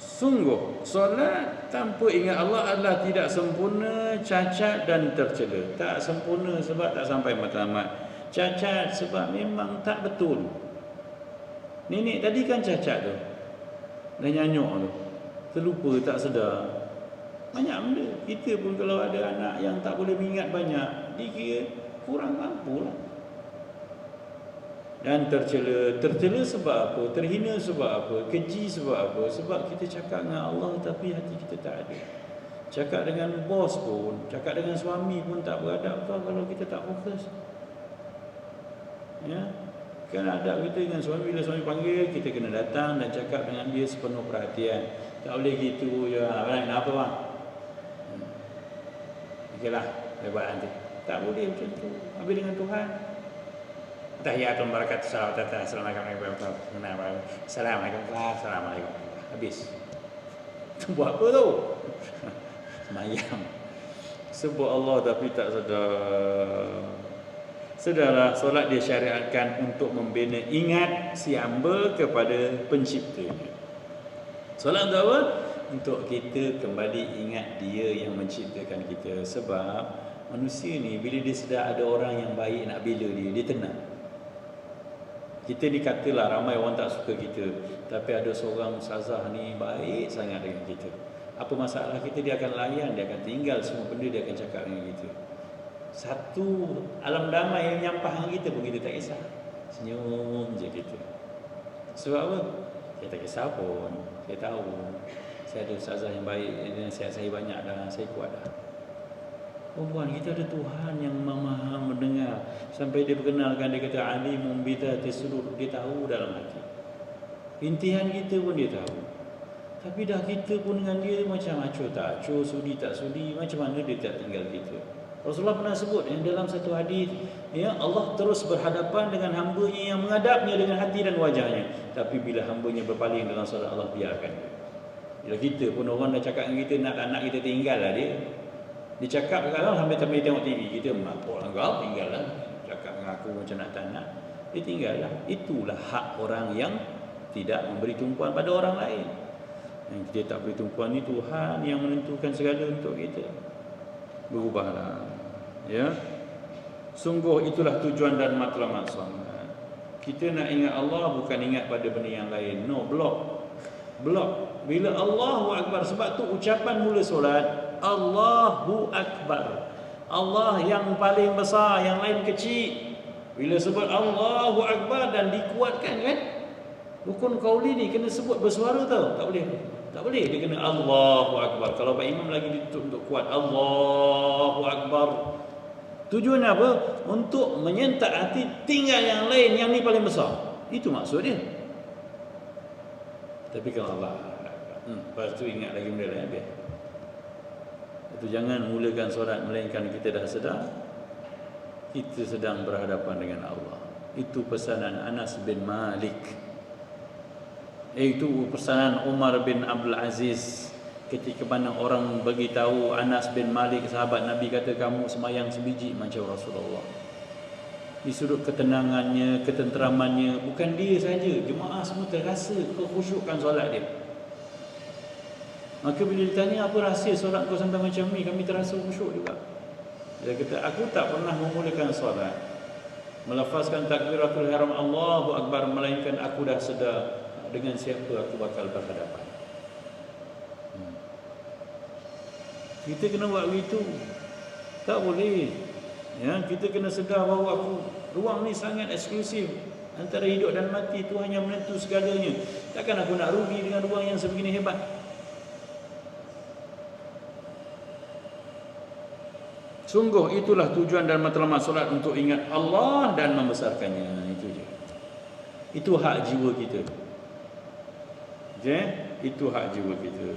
Sungguh, solat tanpa ingat Allah adalah tidak sempurna, cacat dan tercela. Tak sempurna sebab tak sampai matlamat. Cacat sebab memang tak betul. Nenek tadi kan cacat tu. Dah nyanyuk tu, terlupa, tak sedar. Banyak benda. Kita pun kalau ada anak yang tak boleh mengingat banyak, dikira kurang mampu lah. Dan tercela. Tercela sebab apa? Terhina sebab apa? Keji sebab apa? Sebab kita cakap dengan Allah tapi hati kita tak ada. Cakap dengan bos pun, cakap dengan suami pun tak beradab kalau kita tak fokus. Ya. Kan adab kita dengan suami, bila suami panggil, kita kena datang dan cakap dengan dia sepenuh perhatian. Tak boleh gitu je. Abang nak apa bang? Okeylah, lebat nanti. Tak boleh macam tu. Habis dengan Tuhan. Tahiyatul barakatuh salawatullah. Assalamualaikum. Assalamualaikum. Habis. Tu buat apa tu? Semayang. Sebut Allah tapi tak sedar. Sedarlah, solat disyariatkan untuk membina ingat si hamba kepada penciptanya. Solat untuk apa? Untuk kita kembali ingat dia yang menciptakan kita. Sebab manusia ni bila dia sedar ada orang yang baik nak bela dia, dia tenang. Kita dikatalah ramai orang tak suka kita, tapi ada seorang ustazah ni baik sangat dengan kita. Apa masalah kita, dia akan layan, dia akan tinggal semua benda, dia akan cakap dengan kita. Satu alam damai yang nyampah dengan kita pun kita tak kisah. Senyum je kita. Sebab apa? Saya tak kisah pun. Saya tahu saya ada ustazah yang baik, nasihat saya banyak dah, saya kuat dah. Puan, kita ada Tuhan yang maha mendengar. Sampai dia perkenalkan, dia kata alimun bidhati sudur, dia tahu dalam hati. Intihan kita pun dia tahu. Tapi dah kita pun dengan dia macam acuh tak acuh, sudi tak sudi, macam mana dia tak tinggal kita. Rasulullah pernah sebut yang dalam satu hadis, ya, Allah terus berhadapan dengan hamba-Nya yang menghadapnya dengan hati dan wajahnya. Tapi bila hamba-Nya berpaling dalam solat, Allah biarkan dia. Bila kita pun orang dah cakap dengan kita, nak anak kita tinggal lah dia. Dia cakap kalau sampai tengok TV, kita mampu lah kau tinggal lah. Cakap dengan aku macam nak tak nak, dia tinggal lah. Itulah hak orang yang tidak memberi tumpuan pada orang lain. Yang dia tak beri tumpuan ni, Tuhan yang menentukan segala untuk kita. Berubahlah. Ya. Sungguh itulah tujuan dan matlamat solat. Kita nak ingat Allah bukan ingat pada benda yang lain. No, block. Bila Allahu Akbar, sebab tu ucapan mula solat Allahu Akbar, Allah yang paling besar, yang lain kecil. Bila sebut Allahu Akbar dan dikuatkan kan, rukun qauli ni kena sebut bersuara tau. Tak boleh dia kena Allahu Akbar. Kalau Pak Imam lagi ditutup untuk kuat Allahu Akbar. Tujuan apa? Untuk menyentak hati tinggal yang lain, yang ni paling besar. Itu maksud dia. Tapi kalau Allah lepas tu ingat lagi benda lain biar. Itu jangan mulakan solat melainkan kita dah sedar kita sedang berhadapan dengan Allah. Itu pesanan Anas bin Malik. Itu pesanan Umar bin Abdul Aziz ketika mana orang bagi tahu Anas bin Malik, sahabat Nabi, kata kamu semayang sebiji macam Rasulullah. Di sudut ketenangannya, ketenteramannya, bukan dia saja, jemaah semua terasa kekhusyukan solat dia. Maka bila ditanya apa rahsia solat kau sampai macam ni, kami terasa khusyuk juga. Dia kata aku tak pernah memulakan solat melafazkan takbiratul ihram Allahu Akbar melainkan aku dah sedar dengan siapa aku bakal berhadapan. Kita kena buat begitu. Tak boleh. Ya, kita kena sedar bahawa ruang ni sangat eksklusif. Antara hidup dan mati itu hanya menentu segalanya. Takkan aku nak rugi dengan ruang yang sebegini hebat. Sungguh itulah tujuan dan matlamat solat, untuk ingat Allah dan membesarkannya. Itu je. Itu hak jiwa kita. Okay? Itu hak jiwa kita.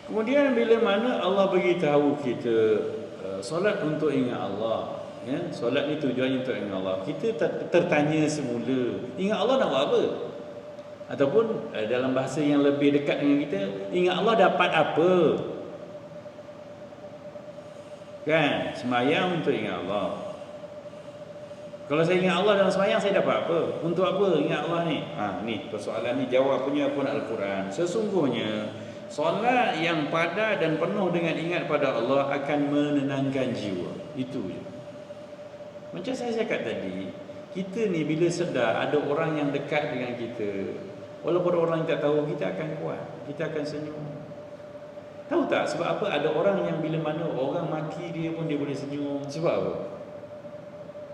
Kemudian bila mana Allah beritahu kita solat untuk ingat Allah, ya, solat ni tujuannya untuk ingat Allah, kita tertanya semula, ingat Allah nak buat apa? Ataupun dalam bahasa yang lebih dekat dengan kita, ingat Allah dapat apa? Kan, semayang untuk ingat Allah. Kalau saya ingat Allah dalam semayang, saya dapat apa? Untuk apa ingat Allah ni? Ni persoalan ni jawabnya pun Al-Quran. Sesungguhnya solat yang padat dan penuh dengan ingat pada Allah akan menenangkan jiwa. Itu je. Macam saya cakap tadi, kita ni bila sedar ada orang yang dekat dengan kita, walaupun orang tak tahu, kita akan kuat, kita akan senyum. Tahu tak sebab apa ada orang yang bila mana orang maki dia pun dia boleh senyum? Sebab apa?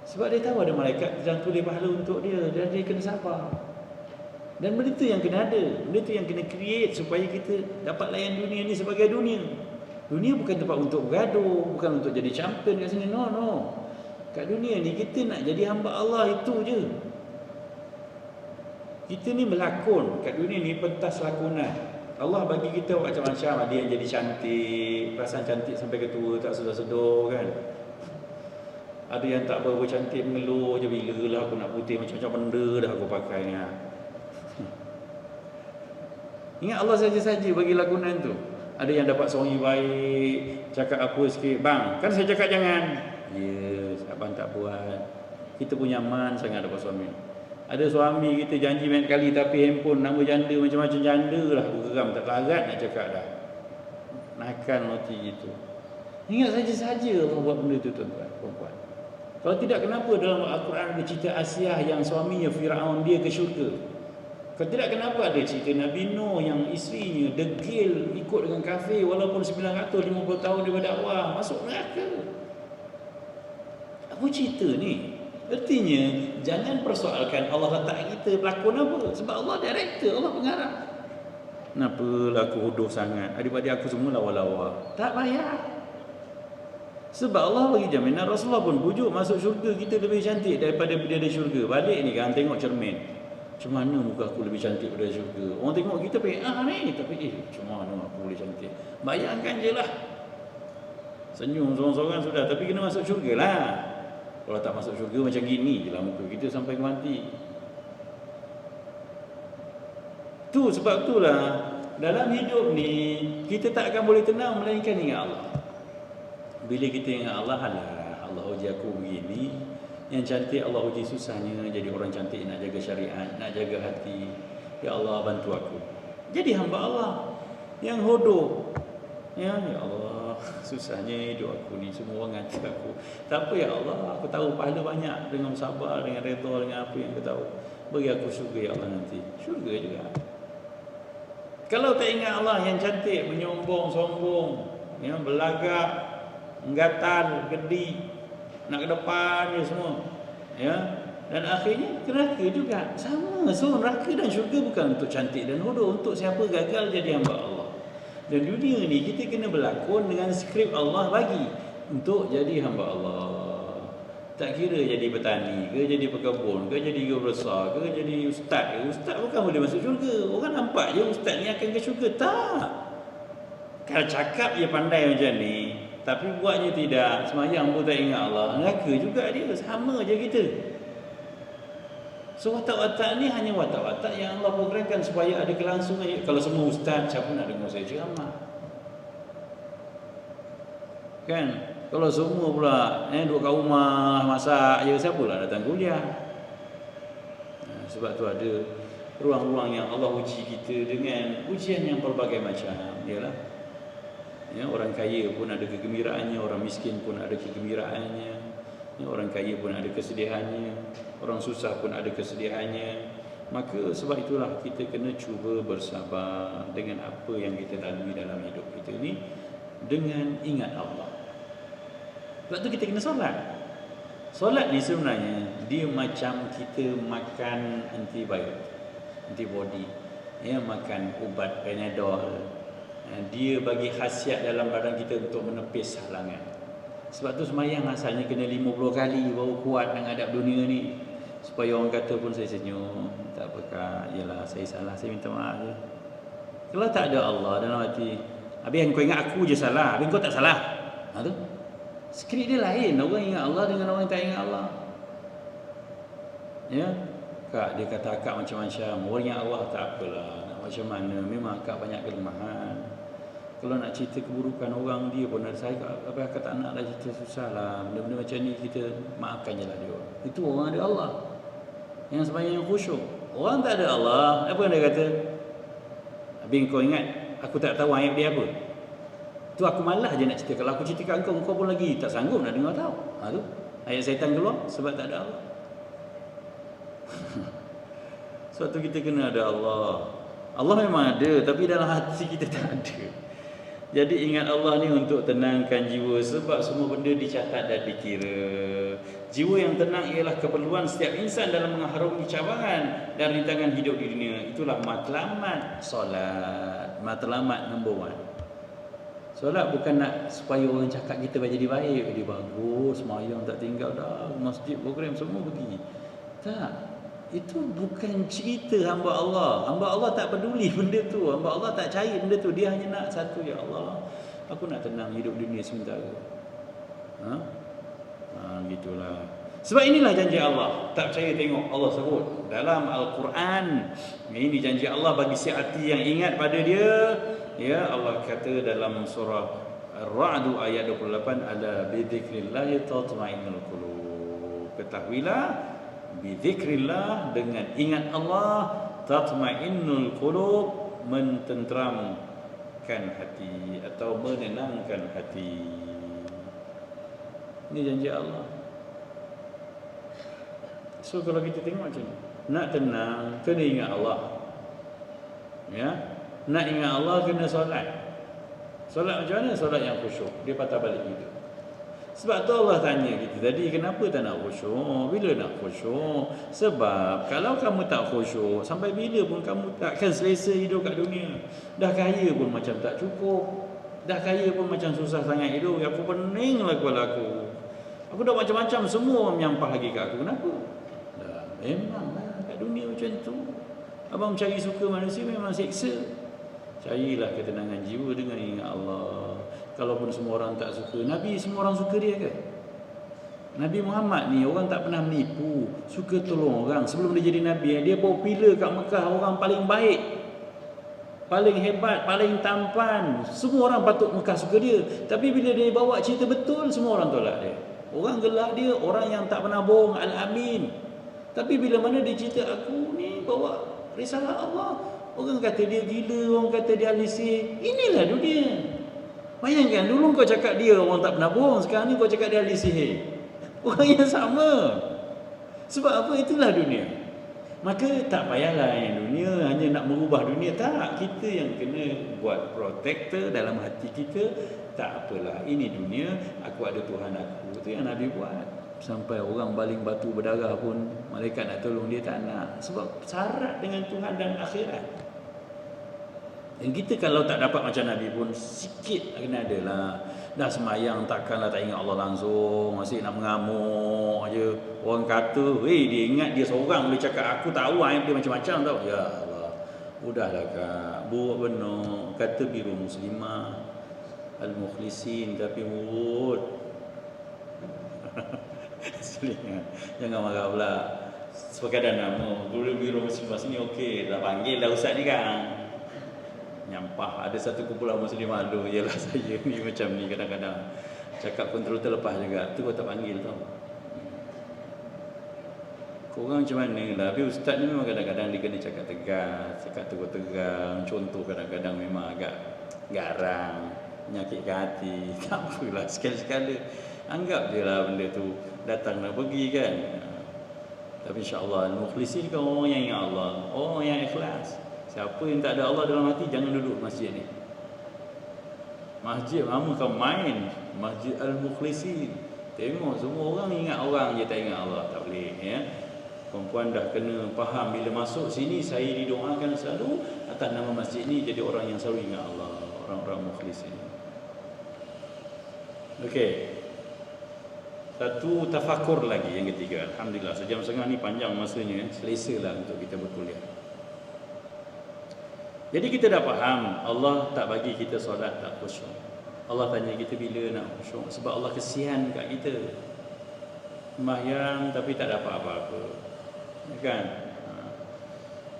Sebab dia tahu ada malaikat sedang tulis pahala untuk dia, dan dia kena sabar. Dan benda tu yang kena ada, benda tu yang kena create supaya kita dapat layan dunia ni sebagai dunia. Dunia bukan tempat untuk bergaduh, bukan untuk jadi champion kat sini. No. Kat dunia ni kita nak jadi hamba Allah, itu je. Kita ni berlakon kat dunia ni, pentas lakonan. Allah bagi kita macam-macam. Ada yang jadi cantik, perasaan cantik sampai ke tua tak sedar-sedar kan. Ada yang tak berapa cantik, mengeluh je, bila lah aku nak putih, macam-macam benda dah aku pakai ni. Ingat Allah saja-saja bagi lakonan tu. Ada yang dapat suami baik, cakap apa sikit, bang, kan saya cakap jangan. Yes, abang tak buat. Kita punya man sangat dapat suami. Ada suami kita janji banyak kali, tapi handphone nama janda macam-macam janda lah. Aku geram, tak larat nak cakap dah. Makan roti gitu. Ingat saja-saja Allah buat benda tu, tuan-tuan, perempuan. Kalau tidak, kenapa dalam Al-Quran ada cerita Asiyah yang suaminya Fir'aun dia ke syurga? Kalau tidak, kenapa ada cerita Nabi Nuh yang isterinya degil ikut dengan kafir walaupun 950 tahun dia berdakwah, masuk neraka? Apa cerita ni? Artinya jangan persoalkan Allah letak kita pelakon apa, sebab Allah director, Allah pengarah. Kenapalah aku hodoh sangat, adik-adik aku semua lawa-lawa? Tak payah. Sebab Allah bagi jaminan, Rasulullah pun pujuk masuk syurga kita lebih cantik daripada bidadari syurga. Balik ni kan tengok cermin, macam mana muka aku lebih cantik daripada syurga. Orang tengok kita pengen ni, tapi macam mana aku boleh cantik. Bayangkan je lah, senyum seorang-seorang sudah, tapi kena masuk syurga lah. Kalau tak masuk syurga macam gini je lah muka kita sampai ke mati. Tu sebab itulah dalam hidup ni kita tak akan boleh tenang melainkan ingat Allah. Bila kita ingat Allah, Allah uji aku begini, yang cantik Allah uji susahnya jadi orang cantik, nak jaga syariat, nak jaga hati. Ya Allah bantu aku jadi hamba Allah. Yang hodoh, ya Allah susahnya hidup aku ni, semua orang ngata aku. Tak apa ya Allah, aku tahu pahala banyak dengan sabar, dengan redha, dengan apa yang aku tahu. Bagi aku syurga ya Allah nanti. Syurga juga. Kalau tak ingat Allah yang cantik, menyombong, sombong, ya, belagak, menggatal, gedi, nak ke depan je semua. Ya. Dan akhirnya neraka juga. Sama. So neraka dan syurga bukan untuk cantik dan hodoh, untuk siapa gagal jadi hamba Allah. Dan dunia ni kita kena berlakon dengan skrip Allah bagi untuk jadi hamba Allah. Tak kira jadi petani ke, jadi pekebun ke, jadi guru besar ke, jadi ustaz ke. Ustaz bukan boleh masuk syurga. Orang nampak je ustaz ni akan ke syurga. Tak. Kalau cakap dia pandai macam ni, tapi buatnya tidak, semayang pun tak ingat Allah, neraka juga dia. Sama je kita. So watak-watak ni hanya watak-watak yang Allah programkan supaya ada kelangsungan. Kalau semua ustaz, siapa nak dengar saya ceramah? Kan? Kalau semua pula duduk kat rumah masak je, siapa pula datang kuliah? Sebab tu ada ruang-ruang yang Allah uji kita dengan ujian yang pelbagai macam. Yalah. Ya, orang kaya pun ada kegembiraannya, orang miskin pun ada kegembiraannya. Ya, orang kaya pun ada kesedihannya, orang susah pun ada kesedihannya. Maka sebab itulah kita kena cuba bersabar dengan apa yang kita lalui dalam hidup kita ni, dengan ingat Allah. Sebab tu kita kena solat. Solat ni sebenarnya dia macam kita makan antibody. Ya, makan ubat Panadol. Dia bagi khasiat dalam badan kita untuk menepis halangan. Sebab tu semayang asalnya kena 50 kali baru kuat nak hadap dunia ni. Supaya orang kata pun saya senyum. Tak apa Kak, yalah saya salah, saya minta maaf je. Kalau tak ada Allah dalam hati, habis kau ingat aku je salah, habis kau tak salah. Tu skrip dia lain. Orang ingat Allah dengan orang yang tak ingat Allah. Ya, Kak dia kata akak macam-macam. Orang yang Allah tak apalah, nak macam mana, memang akak banyak kelemahan. Kalau nak cerita keburukan orang dia pun ada, saya apa akak tak nak lah cerita, susah lah. Benda-benda macam ni kita maafkan je lah dia. Itu orang ada Allah, yang sebenarnya khusyuk. Orang tak ada Allah, apa yang dia kata? Habis kau ingat aku tak tahu ayat dia apa? Tu aku malas je nak cerita. Kalau aku cerita kat kau pun lagi tak sanggup nak dengar tahu. Tu ayat syaitan keluar sebab tak ada Allah. Sebab tu kita kena ada Allah. Allah memang ada, tapi dalam hati kita tak ada. Jadi ingat Allah ni untuk tenangkan jiwa, sebab semua benda dicatat dan dikira. Jiwa yang tenang ialah keperluan setiap insan dalam mengharungi cabaran dan rintangan hidup di dunia. Itulah matlamat solat. Matlamat number 1. Solat bukan nak supaya orang cakap kita jadi baik. Dia bagus, semayang tak tinggal dah, masjid program semua pergi. Tak. Itu bukan cerita hamba Allah. Hamba Allah tak peduli benda tu. Hamba Allah tak cari benda tu. Dia hanya nak satu, ya Allah, aku nak tenang hidup dunia sementara. Gitulah. Sebab inilah janji Allah. Tak percaya tengok Allah sebut dalam Al-Quran. Ini janji Allah bagi si hati yang ingat pada dia. Ya, Allah kata dalam surah Ar-Ra'd ayat 28, ala bidzikrillah tatma'innul qulub. Ketahuilah, bidzikrillah, dengan ingat Allah, tatma'innul qulub, mententeramkan hati atau menenangkan hati. Ini janji Allah. So kalau kita tengok macam ni, nak tenang kena ingat Allah. Ya, nak ingat Allah kena solat. Solat macam mana? Solat yang khusyuk. Dia patah balik hidup. Sebab tu Allah tanya kita tadi, kenapa tak nak khusyuk? Bila nak khusyuk? Sebab kalau kamu tak khusyuk, sampai bila pun kamu takkan selesa hidup kat dunia. Dah kaya pun macam tak cukup. Dah kaya pun macam susah sangat hidup. Aku pening lah kepala aku. Aku dah macam-macam, semua orang menyampah lagi kat aku. Kenapa? Dah, memang lah kat dunia macam tu. Abang cari suka manusia memang seksa. Carilah ketenangan jiwa dengan ingat Allah. Kalaupun semua orang tak suka, Nabi semua orang suka dia ke? Nabi Muhammad ni orang tak pernah menipu, suka tolong orang. Sebelum dia jadi Nabi, dia popular kat Mekah, orang paling baik, paling hebat, paling tampan. Semua orang patut Mekah suka dia. Tapi bila dia bawa cerita betul, semua orang tolak dia. Orang gelak dia, orang yang tak pernah bohong, Al-Amin. Tapi bila mana dia cerita aku ni bawa risalah Allah, orang kata dia gila, orang kata dia alisih. Inilah dunia. Bayangkan dulu kau cakap dia orang tak pernah bohong, sekarang ni kau cakap dia ahli sihir. Orang yang sama. Sebab apa? Itulah dunia. Maka tak payahlah yang dunia hanya nak merubah dunia. Tak, kita yang kena buat protector dalam hati kita. Tak apalah, ini dunia, aku ada Tuhan aku. Itu yang Nabi buat. Sampai orang baling batu berdarah pun malaikat nak tolong dia tak nak. Sebab syarat dengan Tuhan dan akhirat. Dan kita kalau tak dapat macam Nabi pun sikit kena adalah. Dah semayang takkanlah tak ingat Allah langsung, masih nak mengamuk aje. Orang kata, dia ingat dia seorang boleh cakap, aku tahu ayat dia macam-macam tau. Ya Allah. Udahlah Kak, buat benar. Kata biru muslimah al-mukhlisin tapi mulut. Jangan marah pula. Sekadar nama guru biru muslimah sini okey, dah panggil dah ustaz ni kan. Nyampah, ada satu kumpulan muslim malu, ialah saya ni macam ni kadang-kadang cakap kontrol terlepas juga, tu kau tak panggil tau. Korang macam mana lah. Tapi ustaz ni memang kadang-kadang dia kena cakap tegas, cakap tegang, contoh kadang-kadang memang agak garang, menyakitkan hati. Tak apalah, sekali-sekala anggap je lah benda tu datang nak pergi kan. Tapi insyaAllah al-mukhlisin kan orang yang ingat Allah, orang yang ikhlas. Siapa yang tak ada Allah dalam hati, jangan duduk masjid ni. Masjid lama kau main, Masjid Al-Mukhlisin. Tengok semua orang ingat orang je tak ingat Allah. Tak boleh ya. Perempuan dah kena faham bila masuk sini saya didoakan selalu atas nama masjid ni jadi orang yang selalu ingat Allah, orang-orang mukhlisin. Okey. Satu tafakur lagi yang ketiga. Alhamdulillah sejam setengah ni panjang masanya, selesalah untuk kita berkuliah. Jadi kita dah faham Allah tak bagi kita solat tak khusyuk. Allah tanya kita bila nak khusyuk, sebab Allah kesian kat kita. Sembahyang tapi tak dapat apa-apa. Kan?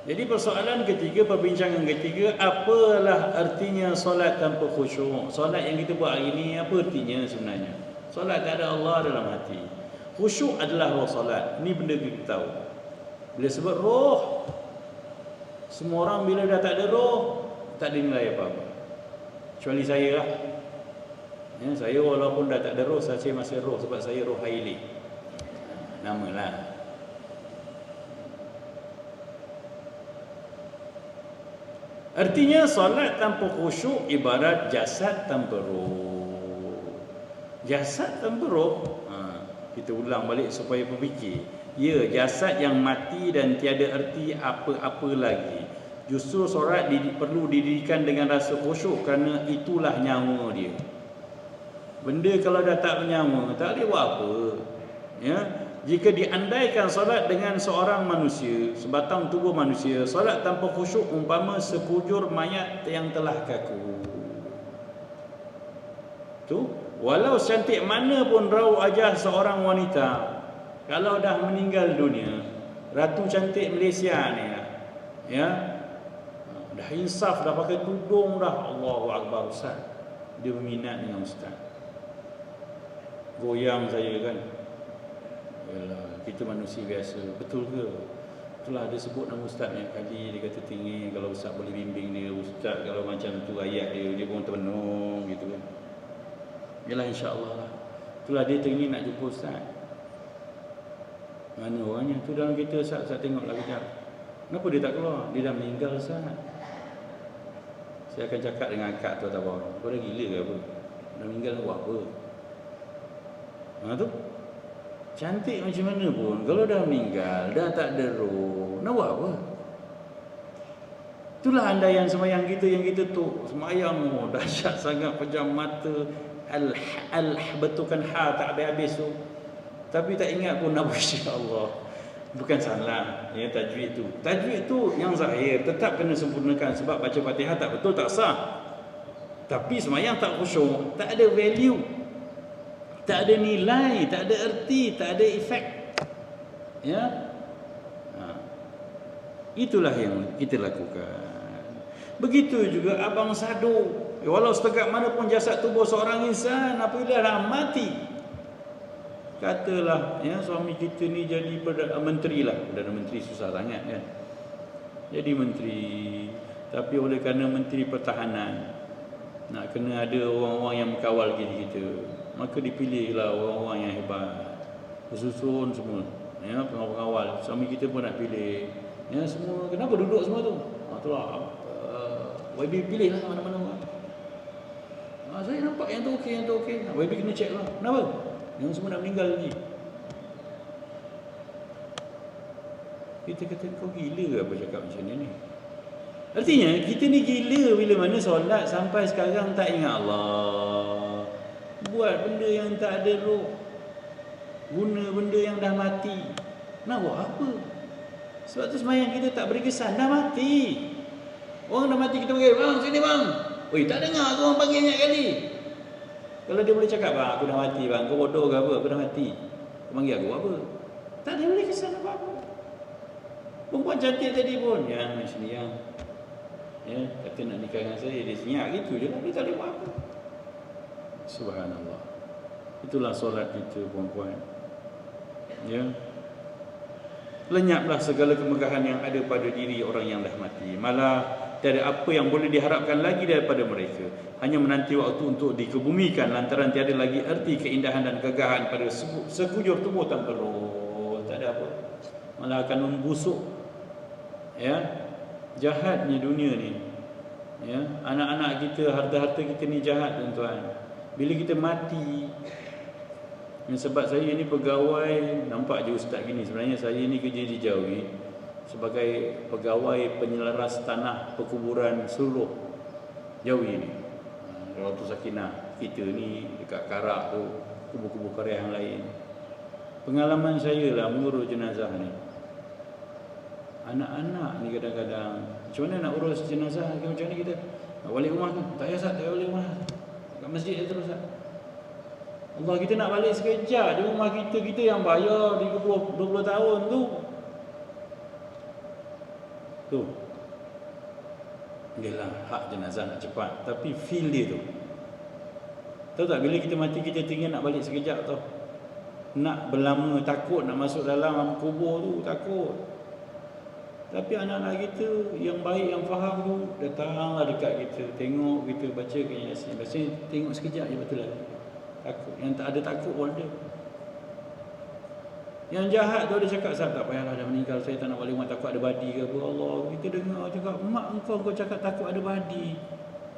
Jadi persoalan ketiga, perbincangan ketiga, apalah artinya solat tanpa khusyuk? Solat yang kita buat hari ni apa artinya sebenarnya? Solat tak ada Allah dalam hati. Khusyuk adalah roh solat. Ini benda kita tahu. Bila sebut roh, semua orang bila dah tak ada roh, tak ada nilai apa-apa. Kecuali saya lah. Ya, saya walaupun dah tak ada roh, saya masih roh sebab saya roh haili. Namalah. Artinya solat tanpa khusyuk ibarat jasad tanpa roh. Jasad tanpa roh. Kita ulang balik supaya berfikir. Ya, jasad yang mati dan tiada erti apa-apa lagi. Justru solat perlu didirikan dengan rasa khusyuk kerana itulah nyawa dia. Benda kalau dah tak bernyawa, tak boleh buat apa. Ya, jika diandaikan solat dengan seorang manusia, sebatang tubuh manusia, solat tanpa khusyuk umpama sekujur mayat yang telah kaku. Tu, walau cantik mana pun raut wajah seorang wanita, kalau dah meninggal dunia, Ratu cantik Malaysia ni lah, ya, dah insaf, dah pakai tudung dah, Allahu Akbar Ustaz, dia berminat dengan Ustaz, goyang saya kan. Yalah, kita manusia biasa, betul ke? Itulah dia sebut nama Ustaz banyak kali, dia kata tinggi kalau Ustaz boleh bimbing dia, Ustaz kalau macam tu ayat dia pun termenung gitu kan. Yalah, insya-Allah lah. Itulah dia teringin nak jumpa Ustaz. Mana orangnya tu dalam kereta Ustaz tengoklah kejap. Kenapa dia tak keluar? Dia dah meninggal Ustaz. Saya akan cakap dengan akak tu atau apa. Kau dah gila ke apa? Dah meninggal buat apa? Tu. Cantik macam mana pun, kalau dah meninggal, dah tak ada roh, nak buat apa? Itulah andaian semayang kita yang kita tu semayang dahsyat sangat, pejam mata, betulkan ha tak habis-habis tu. Tapi tak ingat pun nama insya-Allah. Bukan salah ya tajwid tu. Tajwid tu yang zahir tetap kena sempurnakan sebab baca Fatihah tak betul tak sah. Tapi semayang tak khusyuk, tak ada value, tak ada nilai, tak ada erti, tak ada efek. Ya. Itulah yang kita lakukan. Begitu juga abang sadu. Walau setegak mana pun jasad tubuh seorang insan, apabila dah mati, katalah ya suami kita ni jadi menteri lah. Perdana Menteri susah sangat kan. Jadi menteri, tapi oleh kerana menteri pertahanan, nak kena ada orang-orang yang mengkawal kita, maka dipilihlah orang-orang yang hebat, bersusun semua, ya, pengawal-pengawal. Suami kita pun nak pilih, ya, semua. Kenapa duduk semua tu? Itulah YB pilih lah mana-mana orang. Saya nampak yang tu okey, yang tu okey. YB kena check lah. Kenapa? Yang semua nak meninggal ni. Kita kata kau gila ke apa cakap macam ni? Artinya kita ni gila bila mana solat sampai sekarang tak ingat Allah. Buat benda yang tak ada roh. Guna benda yang dah mati. Nak buat apa? Sebab tu sembahyang kita tak berkesan, dah mati. Orang dah mati kita panggil, bang sini bang. Oi, tak dengar aku orang panggil banyak kali. Kalau dia boleh cakap, bang aku dah mati bang, kau bodoh ke apa, aku dah mati. Kau panggil aku apa? Tak ada boleh kesan apa-apa. Perempuan cantik tadi pun, yang sini yang, ya, kata nak nikah dengan saya, dia senyap gitu je lah, dia tak boleh buat apa. Subhanallah. Itulah solat kita, puan-puan. Ya. Lenyaplah segala kemegahan yang ada pada diri orang yang dah mati. Malah tiada apa yang boleh diharapkan lagi daripada mereka. Hanya menanti waktu untuk dikebumikan lantaran tiada lagi erti keindahan dan kegahan pada sekujur tubuh tanpa roh. Tak ada apa. Malah akan membusuk. Ya. Jahatnya dunia ni. Ya, anak-anak kita, harta-harta kita ni jahat, tuan-tuan. Bila kita mati, sebab saya ni pegawai, nampak je ustaz gini, sebenarnya saya ni kerja di Jawi sebagai pegawai penyelaras tanah perkuburan seluruh Jawi ni. Ratu Sakinah kita ni dekat Karak tu, kubur-kubur karya yang lain. Pengalaman saya lah mengurus jenazah ni. Anak-anak ni kadang-kadang, macam mana nak urus jenazah macam ni kita? Nak balik rumah tu? Tak payah Ustaz, tak payah balik rumah. Kat masjid je terus Ustaz. Allah, kita nak balik sekejap di rumah kita yang bayar 20 tahun tu. Tu. Yalah, hak jenazah nak cepat, tapi feel dia tu. Tahu tak, bila kita mati kita tinggal nak balik sekejap tau. Nak berlama, takut nak masuk dalam kubur tu, takut. Tapi anak-anak kita yang baik, yang faham tu, datanglah dekat kita, tengok kita baca Yasin. Biasanya tengok sekejap je betul lah. Takut. Yang tak ada takut pun ada. Yang jahat tu ada cakap, Ustaz tak payahlah dah meninggal, saya tak nak balik rumah, takut ada badi ke apa. Allah, kita dengar cakap, mak kau cakap takut ada badi.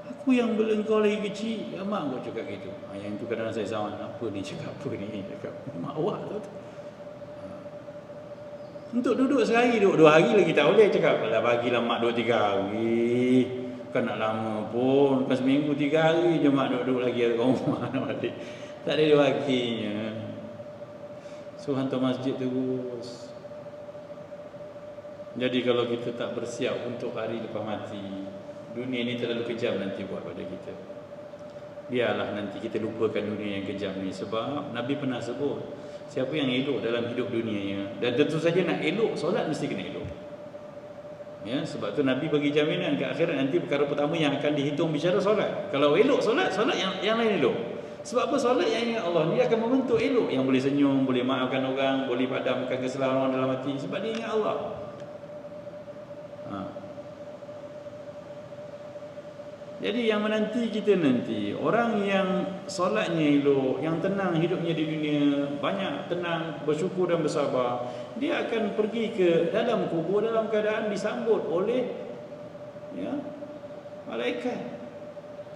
Aku yang bela kau lagi kecil, ya, mak kau cakap gitu. Yang itu kadang-kadang saya sawan, apa ni cakap apa ni, cakap mak awak tu. Untuk duduk sehari, duduk 2 hari lagi tak boleh cakap, alah bagilah mak 2-3 hari. Bukan nak lama pun, bukan seminggu 3 hari je mak duduk lagi kat rumah nak balik. Tak ada baginya. So hantar masjid terus. Jadi kalau kita tak bersiap untuk hari lepas mati, dunia ni terlalu kejam nanti buat pada kita. Biarlah nanti kita lupakan dunia yang kejam ni. Sebab Nabi pernah sebut, siapa yang elok dalam hidup dunianya, dan tentu saja nak elok, solat mesti kena elok. Ya, sebab tu Nabi bagi jaminan ke akhirat nanti perkara pertama yang akan dihitung bicara solat. Kalau elok solat yang lain elok. Sebab apa? Solat yang ingat Allah ni akan membentuk elok, yang boleh senyum, boleh maafkan orang, boleh padamkan kesalahan orang dalam hati sebab dia ingat Allah. Jadi yang menanti kita nanti, orang yang solatnya elok, yang tenang hidupnya di dunia, banyak tenang, bersyukur dan bersabar, dia akan pergi ke dalam kubur dalam keadaan disambut oleh, ya, malaikat.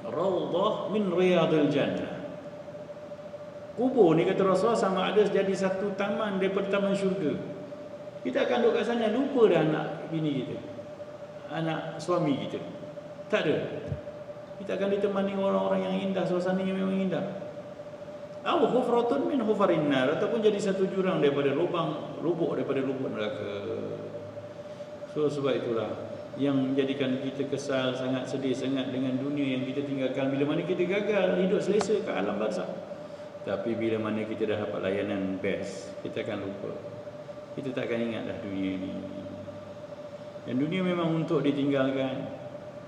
Raudhah min riyadil jannah. Kubur ni kata Rasulullah sama ada jadi satu taman daripada taman syurga. Kita akan duduk kat sana, lupa dah anak bini kita, anak suami kita. Tak ada. Kita akan ditemani orang-orang yang indah, suasananya memang indah. Aw hufratun min hufarin nar, ataupun jadi satu jurang daripada lubuk daripada lubuk neraka. So sebab itulah yang menjadikan kita kesal, sangat sedih sangat dengan dunia yang kita tinggalkan bila mana kita gagal hidup selesa ke alam barzakh. Tapi bila mana kita dah dapat layanan best, kita akan lupa. Kita tak akan ingat dah dunia ini. Dan dunia memang untuk ditinggalkan,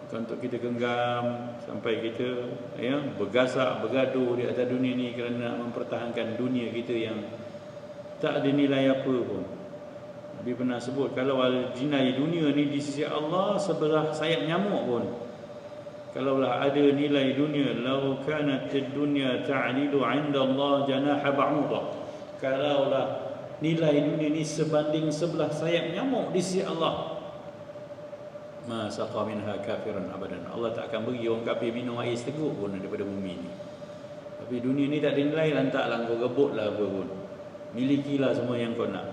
bukan untuk kita genggam sampai kita, ya, bergasak, bergaduh di atas dunia ni kerana nak mempertahankan dunia kita yang tak ada nilai apa pun. Nabi pernah sebut, kalau al-jinai dunia ni di sisi Allah sebelah sayap nyamuk pun, Kalaulah ada nilai dunia, lau kanat ad-dunya ta'dilu 'inda Allah janaha ba'udah. Kalaulah nilai dunia ni sebanding sebelah sayap nyamuk di sisi Allah, ma saqa minha kafiran abadan. Allah tak akan bagi orang kafir minum air seteguk pun daripada bumi ni. Tapi dunia ni tak ada nilai, lantaklah kau rebutlah apa pun. Milikilah semua yang kau nak.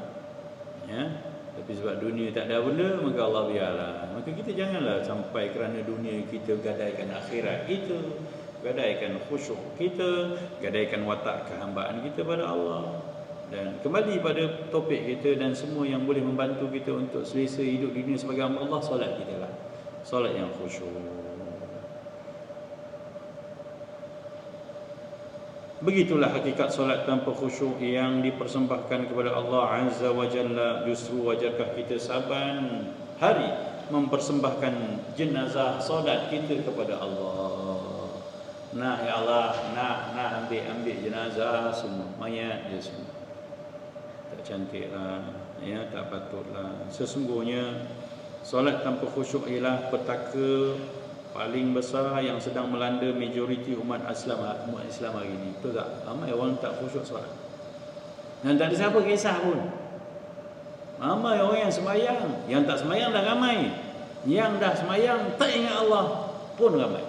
Ya. Tapi sebab dunia tak ada benda, maka Allah biarlah. Maka kita janganlah sampai kerana dunia kita gadaikan akhirat kita, gadaikan khusyuk kita, gadaikan watak kehambaan kita pada Allah. Dan kembali pada topik kita dan semua yang boleh membantu kita untuk selesa hidup dunia sebagai hamba Allah, solat kita lah. Solat yang khusyuk. Begitulah hakikat solat tanpa khusyuk yang dipersembahkan kepada Allah Azza wa Jalla. Justru wajarkah kita saban hari mempersembahkan jenazah solat kita kepada Allah. Nah ya Allah, nak ambil jenazah semua, mayat je semua. Tak cantik lah, ya, tak patutlah. Sesungguhnya solat tanpa khusyuk ialah petaka paling besar yang sedang melanda majoriti umat Islam hari ini. Betul tak? Ramai orang tak khusyuk solat. Dan tak ada siapa kisah pun. Ramai orang yang sembahyang, yang tak sembahyang dah ramai. Yang dah sembahyang tak ingat Allah pun ramai.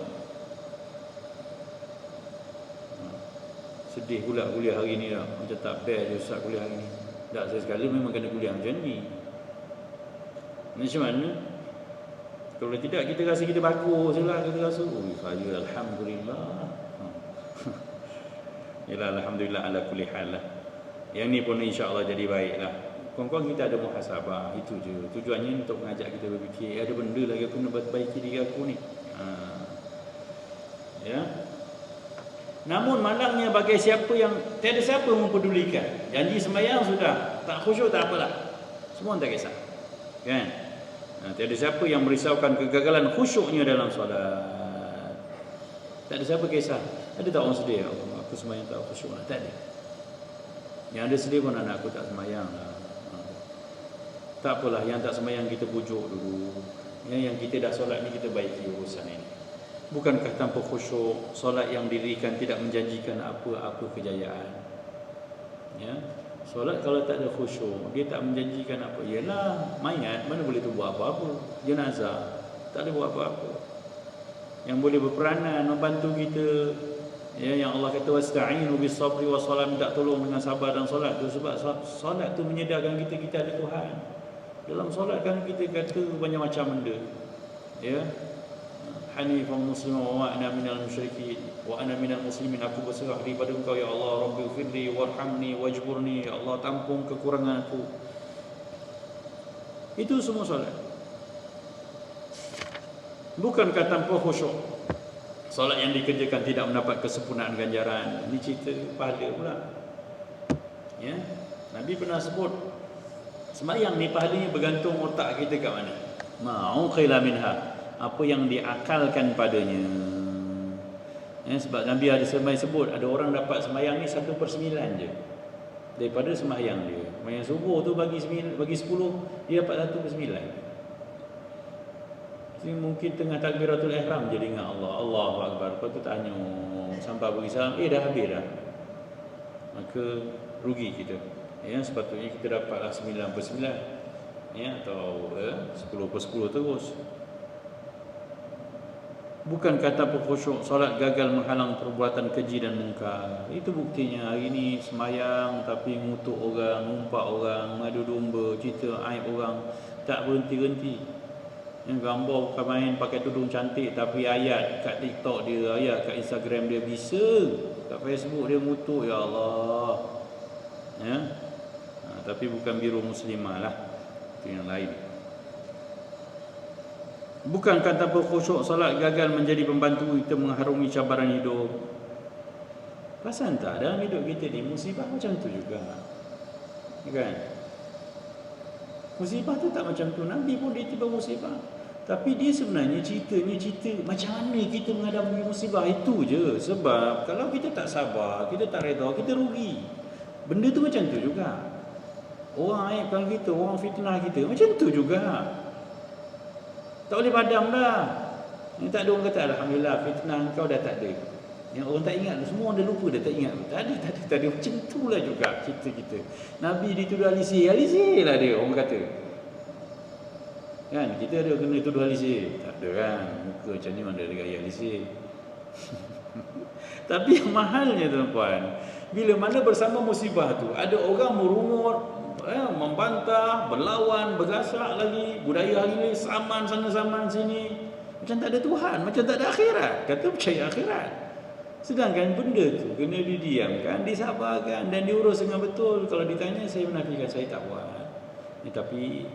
Sedih pula kuliah hari ni dah. Macam tak best je ustaz kuliah hari ni. Tak sekali memang kena kuliah macam ni. Macam mana? Kalau tidak kita rasa kita bagus je lah. Kita rasa, saya Alhamdulillah. Yalah, Alhamdulillah ala kulli hal lah. Yang ni pun insya-Allah jadi baik lah. Kawan-kawan kita ada muhasabah, itu je. Tujuannya untuk mengajak kita berfikir, ada benda lagi aku nak perbaiki diri aku ni. Ya. Namun malangnya bagi siapa yang tiada siapa mempedulikan. Janji sembahyang sudah, tak khusyuk tak apalah. Semua tak kisah. Kan? Tiada siapa yang merisaukan kegagalan khusyuknya dalam solat. Tak ada siapa kisah. Ada tak orang sedih? Oh, aku sembahyang tak khusyuk lah. Tak ada. Yang ada sedih pun anak aku tak sembahyang lah. Tak apalah, yang tak sembahyang kita pujuk dulu. Yang kita dah solat ni kita baiki urusan ini. Bukankah tanpa khusyuk solat yang didirikan tidak menjanjikan apa-apa kejayaan? Ya. Solat kalau tak ada khusyuk, dia tak menjanjikan apa. Yalah, mayat mana boleh tu buat apa-apa. Jenazah tak ada buat apa-apa. Yang boleh berperanan membantu kita, ya, yang Allah kata wasta'inu bis sabri was salat, minta tolong dengan sabar dan solat tu, sebab solat tu menyedarkan kita ada Tuhan. Dalam solat kan kita kata banyak macam benda. Ya. Hanifan musliman wa ana minal musyrikin wa ana minal muslimin. Aku berserah diri pada Engkau ya Allah. Rabbi firli warhamni wajburni. Ya Allah, tampung kekurangan aku. Itu semua solat. Bukankah tanpa khusyuk solat yang dikerjakan tidak mendapat kesempurnaan ganjaran? Ini cerita pahala pula. Ya. Nabi pernah sebut sembahyang ni pahalanya bergantung otak kita kat mana. Ma'uqila minha, apa yang diakalkan padanya. Ya, sebab Nabi ada sebut ada orang dapat sembahyang ni 1/9 je daripada sembahyang dia. Sembahyang subuh tu bagi 10, dia dapat 1/9. Jadi mungkin tengah takbiratul ihram jadi ingat Allah, Allahu akbar, lepas tu tanya sampai bagi salam, dah habis dah. Maka rugi kita. Ya, sepatutnya kita dapatlah 9/9, ya, atau 10/10 terus. Bukankah tanpa khusyuk solat gagal menghalang perbuatan keji dan mungkar? Itu buktinya hari ni sembahyang tapi ngutuk orang, ngumpat orang, mengadu domba, cerita aib orang, tak berhenti-henti. Yang gambar bukan main pakai tudung cantik, tapi ayat kat TikTok dia, ayat kat Instagram dia bisa, kat Facebook dia ngutuk, ya Allah. Ya. Tapi bukan biru muslimah lah. Itu yang lain. Bukankah tanpa khusyuk solat gagal menjadi pembantu kita mengharungi cabaran hidup? Perasan tak dalam hidup kita ni musibah macam tu juga. Kan? Musibah tu tak macam tu. Nabi pun dia tiba musibah. Tapi dia sebenarnya cerita macam mana kita menghadapi musibah itu je. Sebab kalau kita tak sabar, kita tak redha, kita rugi. Benda tu macam tu juga. Orang aibkan kita, orang fitnah kita, macam tu juga. Tak boleh padam dah. Yang tak ada orang kata alhamdulillah fitnah kau dah tak ada. Yang orang tak ingat, semua orang dah lupa, dah tak ingat. Tak ada. Macam itulah juga kita. Nabi dituduh alisir lah dia orang kata. Kan kita ada kena tuduh alisir? Tak ada kan. Muka macam ni mana ada gaya alisir. Tapi yang mahalnya tuan-tuan, bila mana bersama musibah tu ada orang merungut, membantah, berlawan, bergasak lagi, budaya hari ni saman sana saman sini. Macam tak ada Tuhan, macam tak ada akhirat. Kata percaya akhirat. Sedangkan benda tu kena didiamkan, disabarkan dan diurus dengan betul. Kalau ditanya, saya menafikan, saya tak buat. Tapi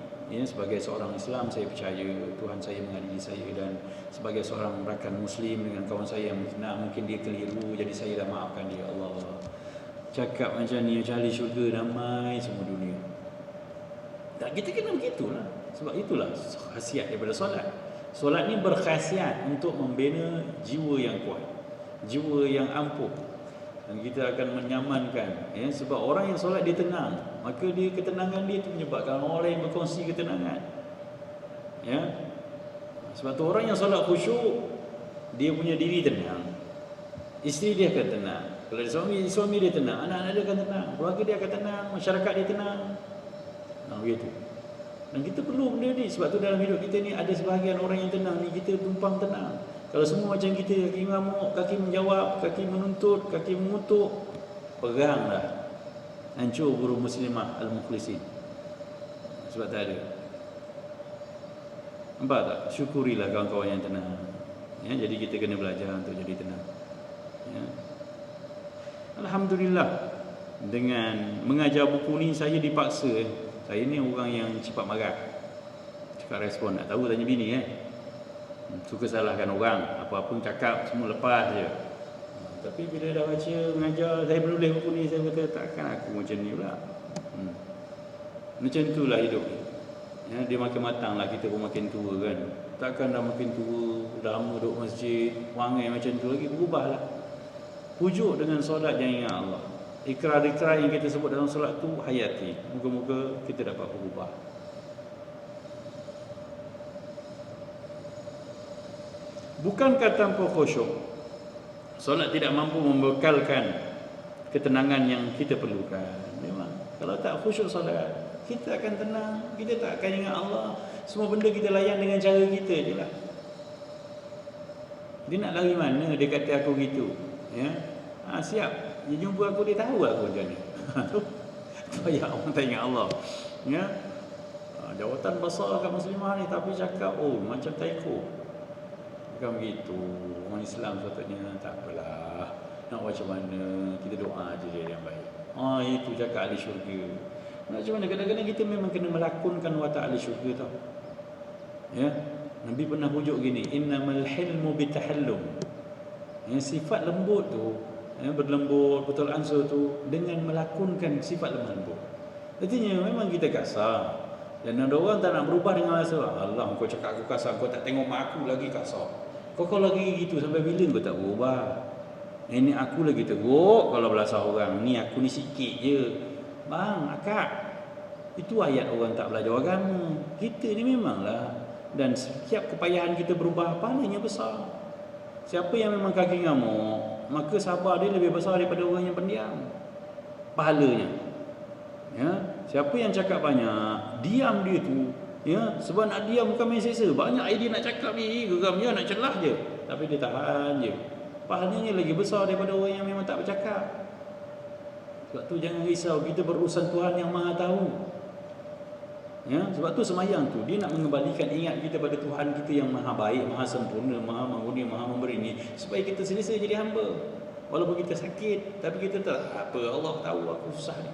sebagai seorang Islam, saya percaya Tuhan saya mengadili saya. Dan sebagai seorang rakan Muslim dengan kawan saya yang mungkin dia keliru, jadi saya dah maafkan dia. Allah cakap macam ni, macam ahli syurga, damai semua dunia. Tak, kita kena begitulah. Sebab itulah khasiat daripada solat. Solat ni berkhasiat untuk membina jiwa yang kuat, jiwa yang ampuh. Dan kita akan menyamankan, sebab orang yang solat dia tenang, maka dia ketenangan dia itu menyebabkan orang lain berkongsi ketenangan. Sebab tu orang yang solat khusyuk, dia punya diri tenang, isteri dia akan tenang. Kalau suami dia tenang, anak-anak dia akan tenang, keluarga dia akan tenang, masyarakat dia tenang. Begitu. Dan kita perlu benda ni. Sebab tu dalam hidup kita ni ada sebahagian orang yang tenang ni, kita tumpang tenang. Kalau semua macam kita, kaki mengamuk, kaki menjawab, kaki menuntut, kaki mengutuk, peranglah. Hancur guru muslimah al-mukhlisin. Sebab tak ada. Nampak tak? Syukurilah kawan-kawan yang tenang. Jadi kita kena belajar untuk jadi tenang. Alhamdulillah, dengan mengajar buku ni saya dipaksa. Saya ni orang yang cepat marah, cepat respon. Tak tahu tanya bini suka salahkan orang, apa-apa cakap semua lepas je. Tapi bila dah baca, mengajar, saya menulis buku ni, saya kata takkan aku macam ni pula. Macam itulah hidup. Dia makin matang lah, kita pun makin tua kan. Takkan dah makin tua, dah lama duduk masjid, wangai macam tu lagi, berubahlah. Pujuk dengan solat yang ingat Allah. Ikrar-ikrar yang kita sebut dalam solat tu hayati. Moga-moga kita dapat berubah. Bukankah tanpa khusyuk solat tidak mampu membekalkan ketenangan yang kita perlukan? Memang kalau tak khusyuk solat, kita akan tenang, kita tak akan ingat Allah. Semua benda kita layan dengan cara kita je lah. Dia nak lari mana dia kata aku gitu, siap. Dia jumpa aku, dia tahu aku macam ni. Ya, orang tak ingat Allah. Jawatan besar kat muslimah ni, tapi cakap macam taiko. Bukan begitu. Orang Islam sepatutnya tak apalah. Nak macam mana, kita doa je dia yang baik. Itu cakap ahli syurga. Macam mana, kadang-kadang kita memang kena melakonkan watak ahli syurga tau. Nabi pernah pujuk gini, innamal hilmu bitahallum. Sifat lembut tu, berlembut, betul ansur tu dengan melakonkan sifat lemah lembut. Artinya memang kita kasar. Dan ada orang tak nak berubah dengan rasa, Allah kau cakap aku kasar, kau tak tengok mak aku lagi kasar. Kau lagi gitu sampai bila kau tak berubah? Ini aku lagi teruk kalau belasah orang. Ni aku ni sikit je. Bang, akak. Itu ayat orang tak belajar agama. Kita ni memanglah. Dan setiap kepayahan kita berubah, pahalanya besar. Siapa yang memang kaki ngamuk, maka sabar dia lebih besar daripada orang yang pendiam. Pahalanya. Siapa yang cakap banyak, diam dia tu. Sebab nak diam bukan main seksa. Banyak idea nak cakap ni, geramnya nak celah je. Tapi dia tahan je. Pahalanya lagi besar daripada orang yang memang tak bercakap. Sebab tu jangan risau, kita berurusan Tuhan yang Maha Tahu. Sebab tu semayang tu dia nak mengembalikan ingat kita pada Tuhan kita yang maha baik, maha sempurna, maha mengundi, maha memberi ni, supaya kita selesa jadi hamba. Walaupun kita sakit, tapi kita tak apa, Allah tahu aku susah ni.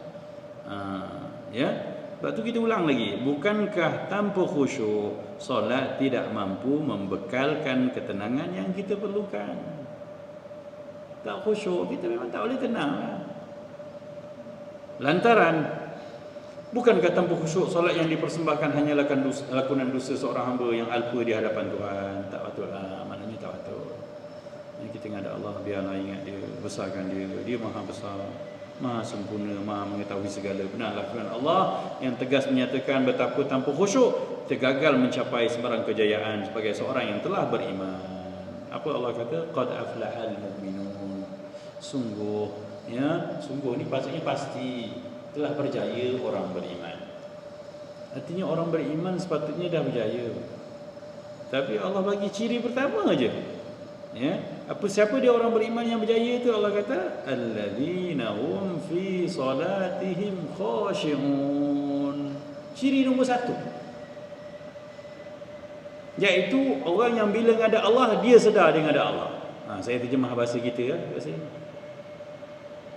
Sebab tu kita ulang lagi, bukankah tanpa khusyuk solat tidak mampu membekalkan ketenangan yang kita perlukan? Tak khusyuk, kita memang tak boleh tenang lah. Lantaran bukankah tanpa khusyuk solat yang dipersembahkan hanyalah lakonan dosa seorang hamba yang alpa di hadapan Tuhan? Tak patutlah, maknanya tak patut. Kita ingat Allah, biarlah ingat dia, besarkan dia. Dia maha besar, maha sempurna, maha mengetahui segala. Benarlah firman Allah yang tegas menyatakan betapa tanpa khusyuk tergagal mencapai sebarang kejayaan sebagai seorang yang telah beriman. Apa Allah kata? Qad aflahal mu'minun. Sungguh, ya, sungguh ni maksudnya pasti telah berjaya orang beriman. Artinya orang beriman sepatutnya dah berjaya. Tapi Allah bagi ciri pertama aja. Ya, siapa dia orang beriman yang berjaya tu? Allah kata alladzina hum fi salatihim khashi'un. Ciri nombor 1, iaitu orang yang bila ada Allah dia sedar dengan ada Allah. Saya terjemah bahasa kita ya, bahasa ini.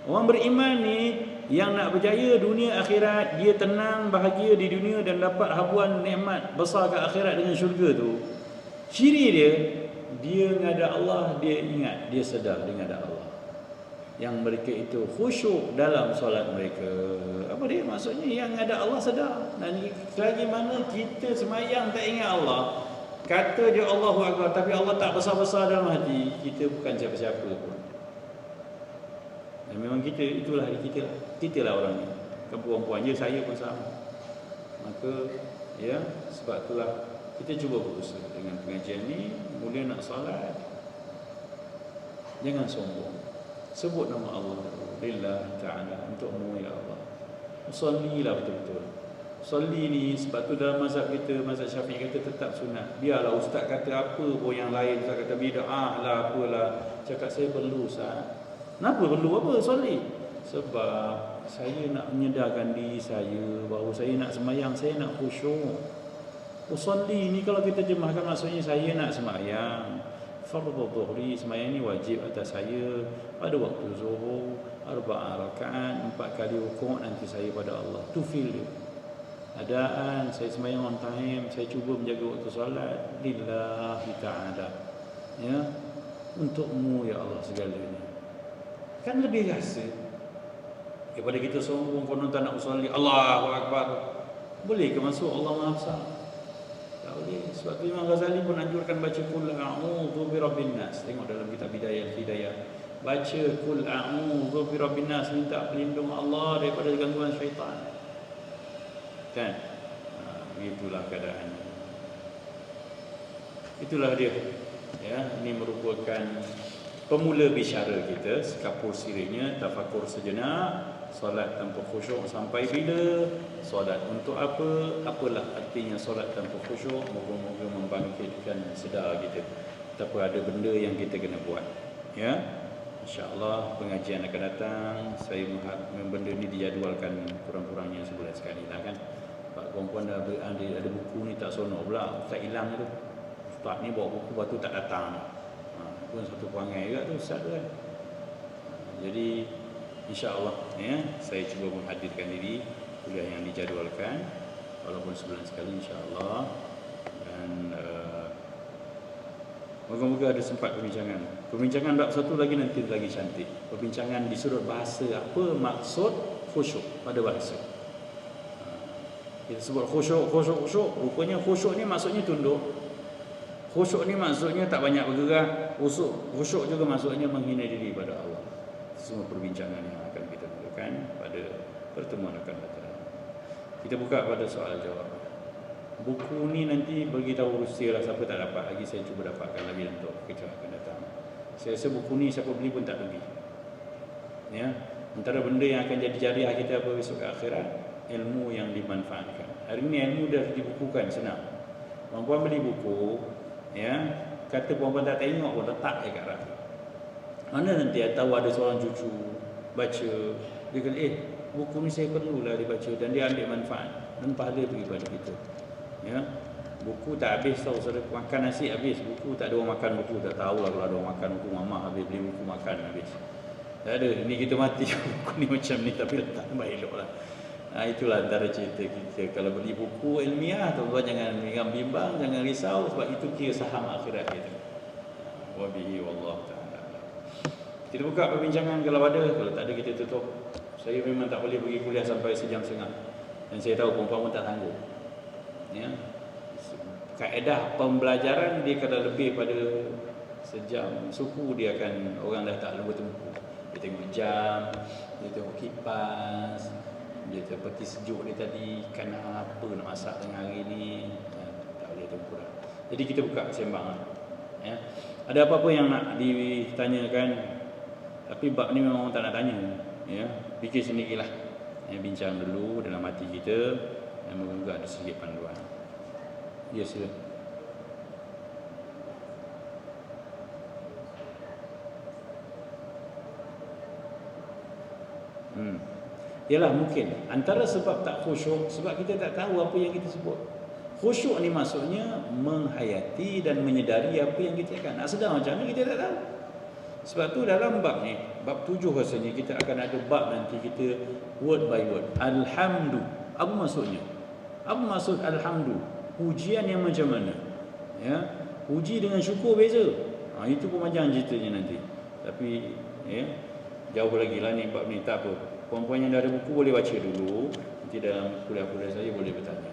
Orang beriman ni yang nak berjaya dunia akhirat, dia tenang bahagia di dunia dan dapat habuan nikmat besar ke akhirat dengan syurga tu. Ciri dia ngada Allah, dia ingat, dia sedar dengan ada Allah. Yang mereka itu khusyuk dalam solat mereka. Apa dia maksudnya? Yang ada Allah sedar. Dan selagi mana kita semayang tak ingat Allah, kata dia Allahu Akbar tapi Allah tak besar-besar dalam hati, kita bukan siapa-siapa pun. Dan memang itulah kita lah. Kita lah orang ni. Kan perempuan je, saya pun sama. Maka ya, sebab itulah kita cuba berusaha dengan pengajian ni. Mula nak solat, jangan sombong, sebut nama Allah lillah ta'ala, untukmu ya Allah. Usallilah betul-betul. Salli ni sebab tu dalam mazhab kita, mazhab Syafi'i kata tetap sunat. Biarlah ustaz kata apa pun yang lain, ustaz kata bid'ah lah apalah, cakap saya perlu ustaz. Kenapa perlu apa? Salli. Sebab saya nak menyedarkan diri saya bahawa saya nak sembahyang, saya nak khusyuk. Usalli ni kalau kita terjemahkan maksudnya saya nak sembahyang. Fardhu dhuhri, sembahyang ni wajib atas saya pada waktu zuhur, 4 rakaat, 4 kali rukuk nanti saya pada Allah. Tu feel dia. Adaan saya sembahyang on time, saya cuba menjaga waktu solat lillahi ta'ala. Ya, untukmu ya Allah segalanya. Kan lebih rasa daripada kita sombong konon tak nak usolli Allahu Akbar. Boleh ke masuk Allah Maha Besar? Tak boleh. Sebab tu Imam Ghazali pun anjurkan baca Qul a'udzu birabbin nas. Tengok dalam kitab Hidayah. Baca Qul a'udzu birabbin nas, minta pelindung Allah daripada gangguan syaitan. Kan? Itulah keadaan. Itulah dia. Ya, ini merupakan pemula bicara kita, sekapur sirinya, tafakur sejenak. Solat tanpa khusyuk sampai bila? Solat untuk apa? Apalah artinya solat tanpa khusyuk? Moga-moga membangkitkan sedar kita. Betapa ada benda yang kita kena buat. Ya, insya-Allah pengajian akan datang. Saya benda ni dijadualkan kurang-kurangnya sebulan sekali lah kan. Pak perempuan ada buku ni tak sonok pula, ustaz hilang tu. Ustaz ni bawa buku batu tak datang. Pun satu perangai juga tu ustaz tu kan. Jadi insya-Allah ya, saya cuba menghadirkan diri kuliah yang dijadualkan walaupun sebulan sekali insya-Allah. Dan moga-moga ada sempat perbincangan bab satu lagi nanti lagi cantik. Perbincangan di sudut bahasa, apa maksud khusyuk pada bahasa. Kita sebut khusyuk. Rupanya khusyuk ni maksudnya tunduk. Khusyuk ni maksudnya tak banyak bergerak. Khusyuk juga maksudnya menghina diri pada Allah. Semua perbincangan yang akan kita lakukan pada pertemuan akan datang. Kita buka pada soal jawab. Buku ni nanti beritahu rusia lah, siapa tak dapat lagi saya cuba dapatkan lagi untuk kita akan datang. Saya rasa buku ni siapa beli pun tak rugi. Ya, antara benda yang akan jadi jariah kita apa besok ke akhirat, ilmu yang dimanfaatkan. Hari ni ilmu dah dibukukan senang. Perempuan beli buku, ya, kata perempuan tak tengok pun letak je kat rak. Mana nanti tahu ada seorang cucu baca, dia kata buku ni saya perlulah dibaca, dan dia ambil manfaat dan pahala pergi pada kita. Ya, buku tak habis tahu, saudara makan nasi habis, buku tak ada orang makan buku, tak tahulah kalau ada orang makan buku, mama habis beli buku makan habis. Tak ada, ni kita mati buku ni macam ni tapi letak baik eloklah. Itulah antara cerita kita. Kalau beli buku ilmiah, tuan-tuan jangan bimbang, jangan risau, sebab itu kira saham akhirat kita. Wabihi wallahu ta'ala. Kita buka perbincangan kalau ada, kalau tak ada kita tutup. Saya memang tak boleh pergi kuliah sampai sejam setengah. Dan saya tahu perempuan pun tak tangguh. Ya. Kaedah pembelajaran dia kalau lebih pada sejam suku, dia akan orang dah tak lupa tempuh. Dia tengok jam, dia tengok kipas, dia tengok peti sejuk dia tadi, ikan apa nak masak tengah hari ni, tak boleh tempuh dah. Jadi kita buka sembang. Ya. Ada apa-apa yang nak ditanyakan, tapi bab ni memang orang tak nak tanya, ya. Fikir sendirilah. Ya, bincang dulu dalam hati kita, dan moga ada sedikit panduan. Ya, sila. Yalah, mungkin antara sebab tak khusyuk sebab kita tak tahu apa yang kita sebut. Khusyuk ni maksudnya menghayati dan menyedari apa yang kita akan. Nak sedar macam mana kita tak tahu. Sebab tu dalam bab ni, bab 7 rasanya kita akan ada bab nanti kita word by word. Alhamdu. Apa maksudnya? Apa maksud alhamdu? Pujian yang macam mana? Ya, puji dengan syukur beza. Itu pun panjang ceritanya nanti. Tapi ya, jauh lagi lah ni bab ni, tak apa. Puan-puan yang dah ada buku boleh baca dulu. Nanti dalam kuliah-kuliah saya boleh bertanya.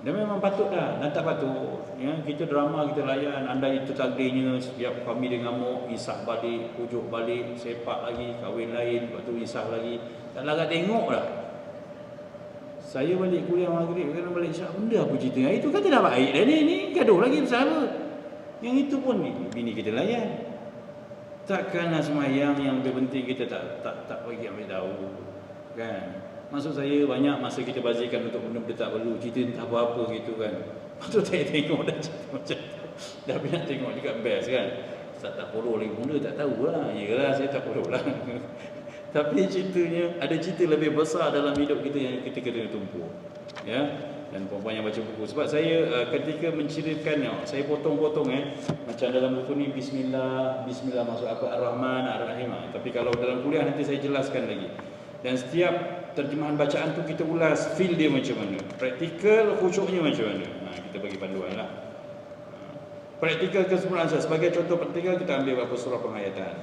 Dan memang patut dah, dan tak patut. Ya, kita drama, kita layan. Anda itu takdirnya, setiap kami dia ngamuk, isah balik, pujuk balik, sepak lagi, kahwin lain, lepas tu isah lagi. Tak larat tengok dah. Saya balik kuliah maghrib, kena balik isyak, benda apa cerita? Itu kata dah baik dah ni gaduh lagi pasal apa? Yang itu pun ni, bini kita layan. Takkanlah semayang yang lebih penting kita tak bagi ambil tahu, kan? Maksud saya banyak masa kita bazirkan untuk benda-benda tak perlu, cerita entah apa-apa gitu kan. Patut tak tengok dah cerita macam tu. Dah nak tengok juga best kan. Tak follow lagi benda tak tahulah. Yalah, saya tak follow lah. Tapi ceritanya ada cerita lebih besar dalam hidup kita yang kita kena tumpu. Ya. Dan puan-puan yang baca buku, sebab saya ketika menceritakan, saya potong-potong macam dalam buku ni bismillah masuk apa, ar-rahman ar-rahim. Tapi kalau dalam kuliah nanti saya jelaskan lagi. Dan setiap terjemahan bacaan tu kita ulas feel dia macam mana, praktikal khusyuknya macam mana. Kita bagi panduan lah. Praktikal kesempurnaan sebagai contoh praktikal kita ambil beberapa surah penghayatan.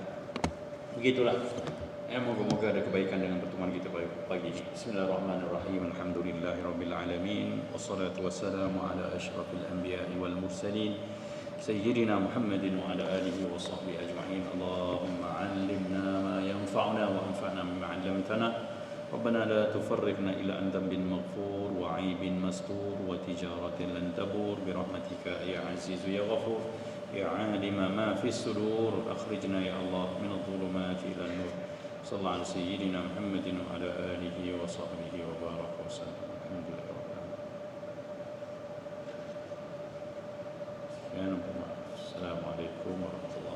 Begitulah. Moga-moga ada kebaikan dengan pertemuan kita pagi ini. Bismillahirrahmanirrahim. Alhamdulillahirabbil alamin. Wassalatu wassalamu ala asyrafil anbiya'i wal mursalin sayyidina Muhammadin wa ala alihi wa sahbihi ajma'in. Allahumma 'allimna ma yanfa'una wa anfa'na bima 'allamtana. Rabbana la tufarriqna ila an dhanbin maghfur wa 'aibin mastur wa tijaratin lan tabur bi rahmatika ya 'azizu ya ghafur ya 'alima ma fis sudur akhrijna ya Allah min adh-dhulumati ila an-nur. Sallallahu alaihi sayyidina Muhammadin wa ala alihi wa sahbihi wa baraka wa sallam. Alhamdulillah. Assalamualaikum warahmatullahi wabarakatuh.